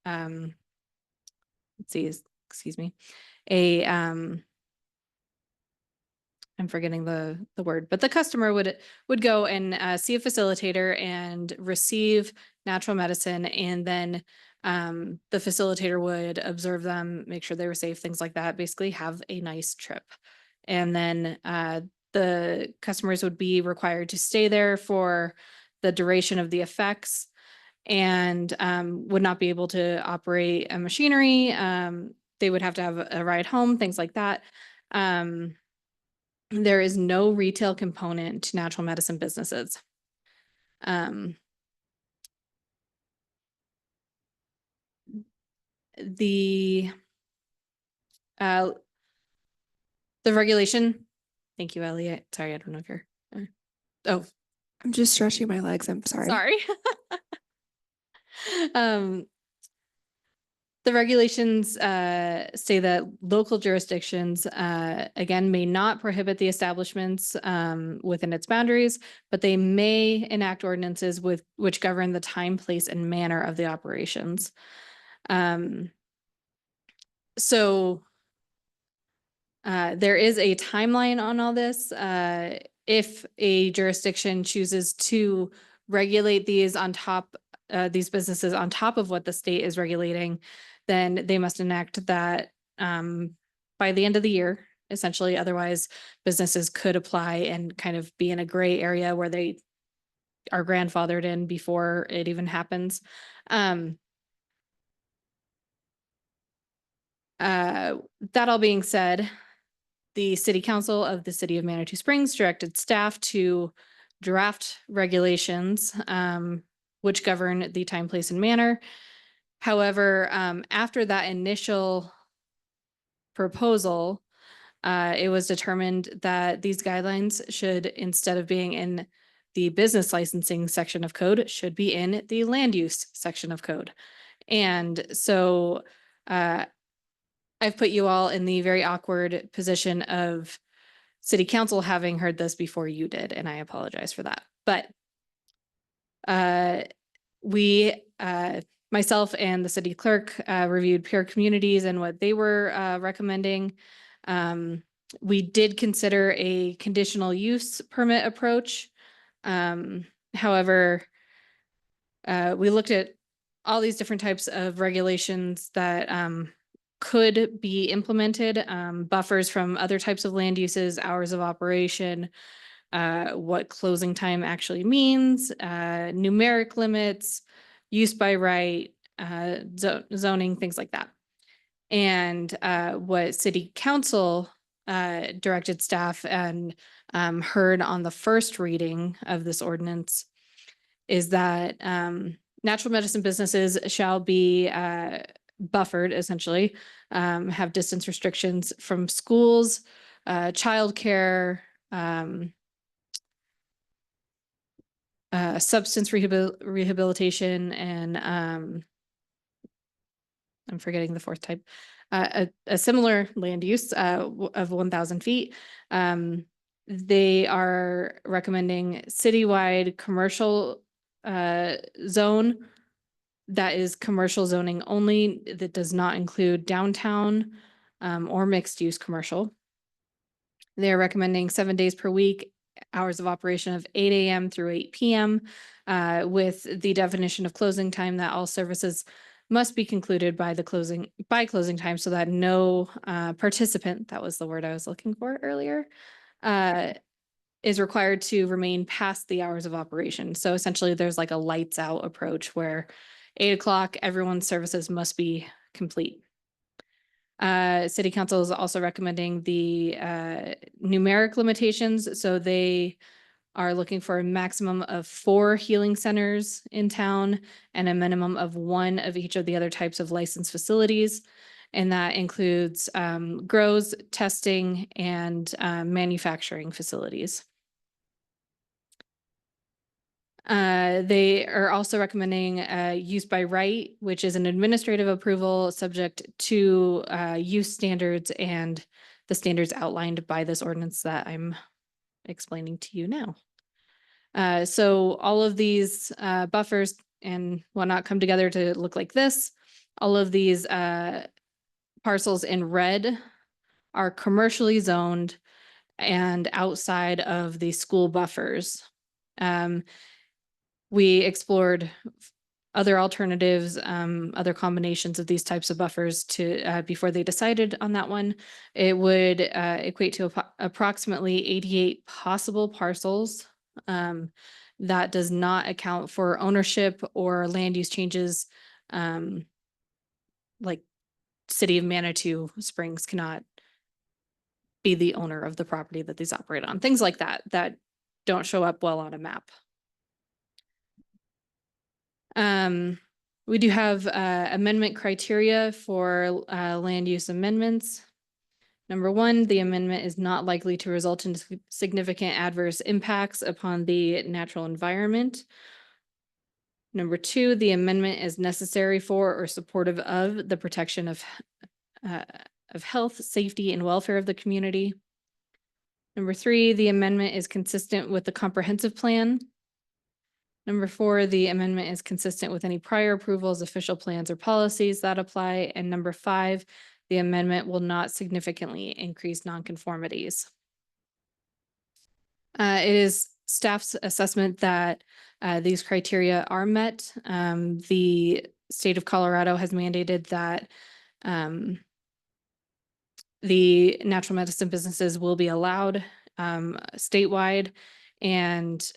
let's see, excuse me, I'm forgetting the word, but the customer would go and see a facilitator and receive natural medicine and then The facilitator would observe them, make sure they were safe, things like that, basically have a nice trip. And then the customers would be required to stay there for the duration of the effects and would not be able to operate a machinery. They would have to have a ride home, things like that. There is no retail component to natural medicine businesses. The regulation, thank you, Elliot. Sorry, I don't know if you're, oh, I'm just stretching my legs. I'm sorry. sorry. The regulations say that local jurisdictions, again, may not prohibit the establishments within its boundaries, but they may enact ordinances with which govern the time, place, and manner of the operations. So there is a timeline on all this. If a jurisdiction chooses to regulate these on top, these businesses on top of what the state is regulating, then they must enact that by the end of the year, essentially. Otherwise, businesses could apply and kind of be in a gray area where they are grandfathered in before it even happens. That all being said, the City Council of the City of Manitou Springs directed staff to draft regulations which govern the time, place, and manner. However, after that initial proposal, it was determined that these guidelines should, instead of being in the business licensing section of code, should be in the land use section of code. And so I've put you all in the very awkward position of City Council having heard this before you did, and I apologize for that. But myself and the city clerk reviewed peer communities and what they were recommending. We did consider a conditional use permit approach. However, we looked at all these different types of regulations that could be implemented, buffers from other types of land uses, hours of operation, what closing time actually means, numeric limits, use by right, zoning, things like that. And what City Council directed staff and heard on the first reading of this ordinance is that natural medicine businesses shall be buffered, essentially, have distance restrictions from schools, childcare, substance rehabilitation, and I'm forgetting the fourth type, a similar land use of 1,000 feet. They are recommending citywide commercial zone that is commercial zoning only, that does not include downtown or mixed use commercial. They're recommending 7 days per week, hours of operation of 8 a.m. through 8 p.m. With the definition of closing time that all services must be concluded by closing time, so that no participant, that was the word I was looking for earlier, is required to remain past the hours of operation. So essentially there's like a lights out approach where 8 o'clock, everyone's services must be complete. City Council is also recommending the numeric limitations. So they are looking for a maximum of 4 healing centers in town and a minimum of 1 of each of the other types of licensed facilities. And that includes grows, testing, and manufacturing facilities. They are also recommending use by right, which is an administrative approval subject to use standards and the standards outlined by this ordinance that I'm explaining to you now. So all of these buffers and whatnot come together to look like this. All of these parcels in red are commercially zoned and outside of the school buffers. We explored other alternatives, other combinations of these types of buffers to, before they decided on that one. It would equate to approximately 88 possible parcels. That does not account for ownership or land use changes. Like City of Manitou Springs cannot be the owner of the property that these operate on. Things like that, that don't show up well on a map. We do have amendment criteria for land use amendments. Number one, the amendment is not likely to result in significant adverse impacts upon the natural environment. Number two, the amendment is necessary for or supportive of the protection of health, safety, and welfare of the community. Number three, the amendment is consistent with the comprehensive plan. Number four, the amendment is consistent with any prior approvals, official plans, or policies that apply. And number five, the amendment will not significantly increase nonconformities. It is staff's assessment that these criteria are met. The state of Colorado has mandated that the natural medicine businesses will be allowed statewide, and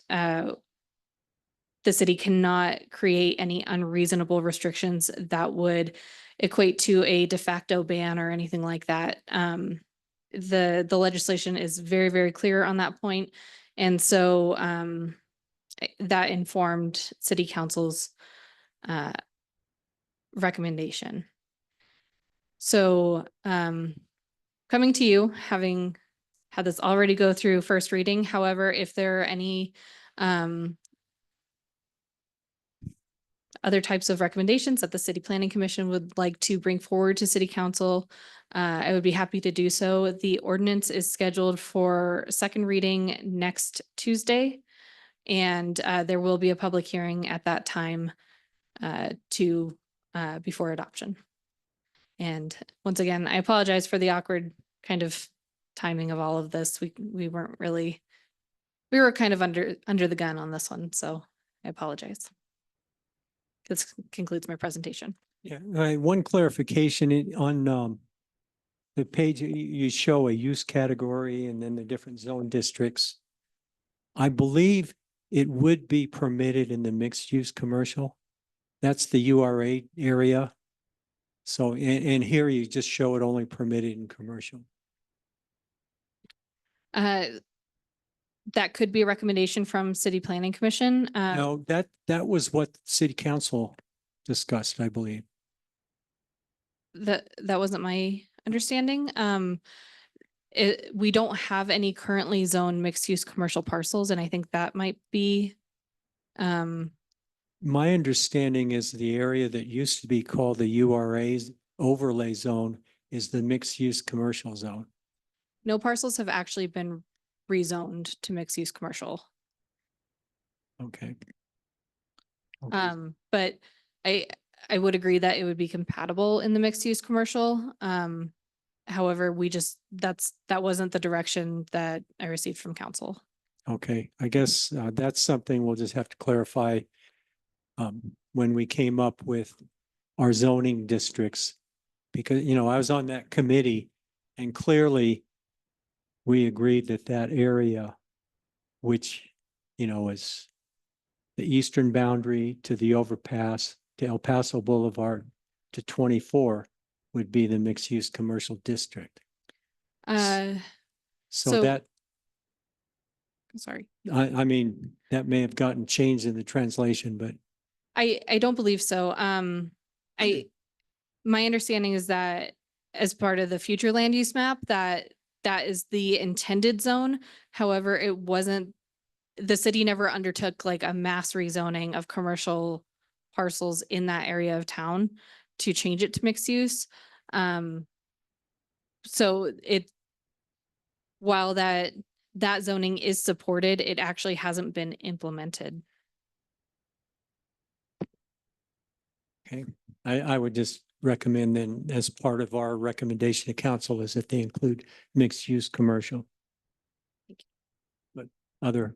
the city cannot create any unreasonable restrictions that would equate to a de facto ban or anything like that. The legislation is very, very clear on that point. And so that informed City Council's recommendation. So coming to you, having had this already go through first reading, however, if there are any other types of recommendations that the City Planning Commission would like to bring forward to City Council, I would be happy to do so. The ordinance is scheduled for second reading next Tuesday, and there will be a public hearing at that time before adoption. And once again, I apologize for the awkward kind of timing of all of this. We weren't really, we were kind of under the gun on this one, so I apologize. This concludes my presentation. Yeah, one clarification on the page, you show a use category and then the different zone districts. I believe it would be permitted in the mixed use commercial. That's the URA area. So, and here you just show it only permitted in commercial. That could be a recommendation from City Planning Commission. No, that was what City Council discussed, I believe. That wasn't my understanding. We don't have any currently zoned mixed use commercial parcels, and I think that might be. My understanding is the area that used to be called the URA's overlay zone is the mixed use commercial zone. No parcels have actually been rezoned to mixed use commercial. Okay. But I would agree that it would be compatible in the mixed use commercial. However, that wasn't the direction that I received from council. Okay, I guess that's something we'll just have to clarify when we came up with our zoning districts. Because, you know, I was on that committee and clearly we agreed that that area, which, you know, is the eastern boundary to the overpass to El Paso Boulevard to 24 would be the mixed use commercial district. So that, sorry. I mean, that may have gotten changed in the translation, but I don't believe so. My understanding is that as part of the future land use map, that is the intended zone. However, it wasn't, the city never undertook like a mass rezoning of commercial parcels in that area of town to change it to mixed use. So while that zoning is supported, it actually hasn't been implemented. okay. I would just recommend then as part of our recommendation to council is that they include mixed use commercial. But other.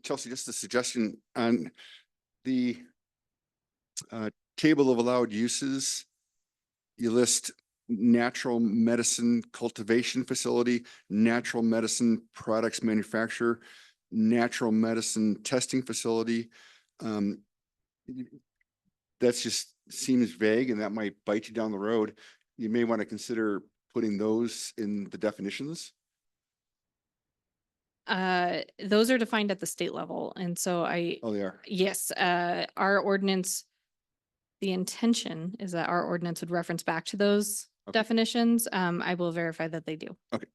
Chelsea, just a suggestion on the table of allowed uses. You list natural medicine cultivation facility, natural medicine products manufacturer, natural medicine testing facility. That's just seems vague and that might bite you down the road. You may want to consider putting those in the definitions. Those are defined at the state level. And so Oh, they are. yes, our ordinance, the intention is that our ordinance would reference back to those Okay. definitions. I will verify that they do. Okay.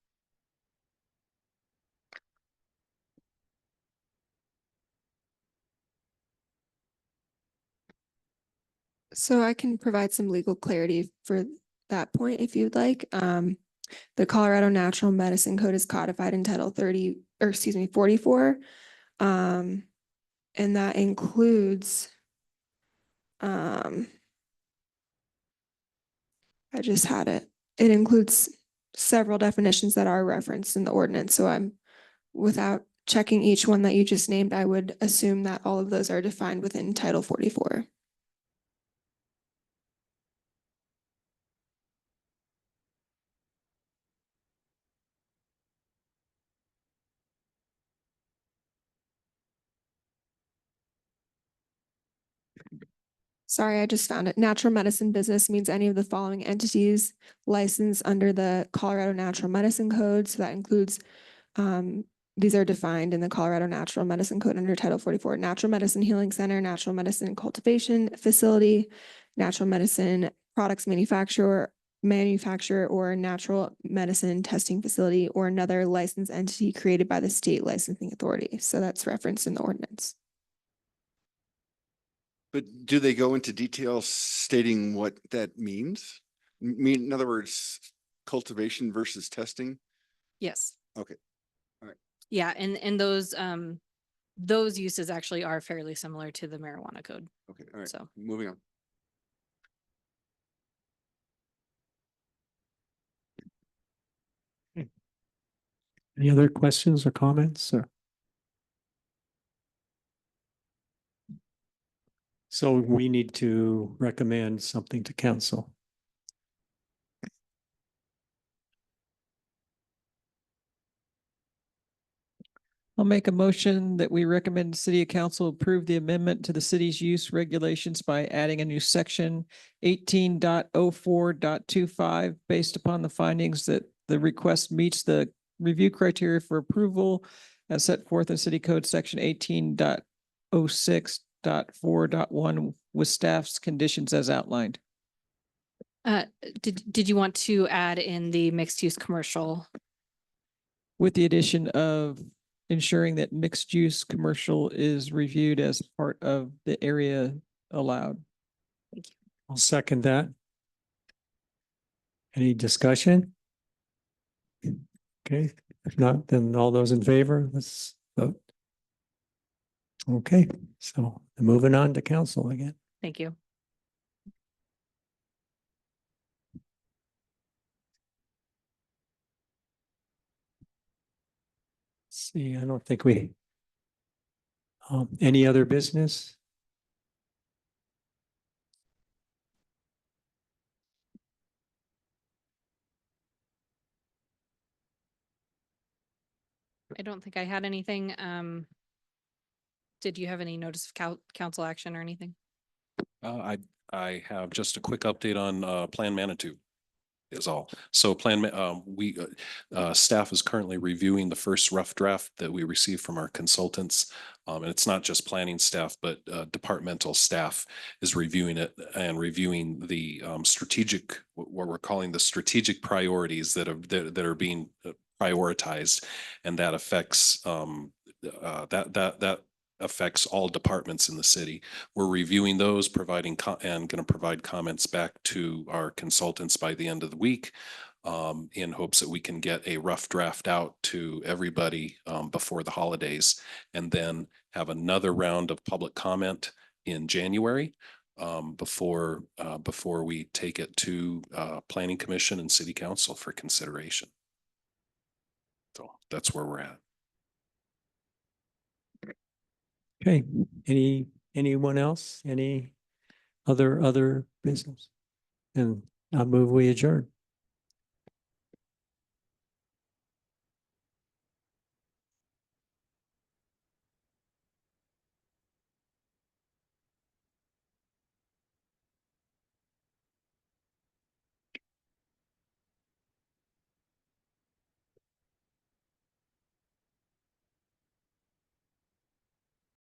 So I can provide some legal clarity for that point if you'd like. The Colorado Natural Medicine Code is codified in Title 30, or excuse me, 44. And that includes, I just had it. It includes several definitions that are referenced in the ordinance. So without checking each one that you just named, I would assume that all of those are defined within Title 44. Sorry, I just found it. Natural medicine business means any of the following entities licensed under the Colorado Natural Medicine Code. So that includes, these are defined in the Colorado Natural Medicine Code under Title 44, Natural Medicine Healing Center, Natural Medicine Cultivation Facility, Natural Medicine Products Manufacturer, or Natural Medicine Testing Facility, or another licensed entity created by the state licensing authority. So that's referenced in the ordinance. But do they go into detail stating what that means? In other words, cultivation versus testing? Yes. Okay. All right. Yeah. And those uses actually are fairly similar to the marijuana code. Okay. All right. So Moving on. Any other questions or comments or? So we need to recommend something to council. I'll make a motion that we recommend the city council approve the amendment to the city's use regulations by adding a new section 18.04.25 based upon the findings that the request meets the review criteria for approval as set forth in city code section 18.06.4.1 with staff's conditions as outlined. did you want to add in the mixed use commercial? With the addition of ensuring that mixed use commercial is reviewed as part of the area allowed. Thank you. I'll second that. Any discussion? Okay, if not, then all those in favor, let's vote. Okay, so moving on to council again. Thank you. See, I don't think we, any other business? I don't think I had anything. Did you have any notice of council action or anything? I have just a quick update on Plan Manitou is all. So staff is currently reviewing the first rough draft that we received from our consultants. And it's not just planning staff, but departmental staff is reviewing it and reviewing the strategic, what we're calling the strategic priorities that are being prioritized, and that affects that affects all departments in the city. We're reviewing those, and going to provide comments back to our consultants by the end of the week, in hopes that we can get a rough draft out to everybody before the holidays, and then have another round of public comment in January before we take it to Planning Commission and City Council for consideration. So that's where we're at. Okay, anyone else? Any other business? And I move we adjourn.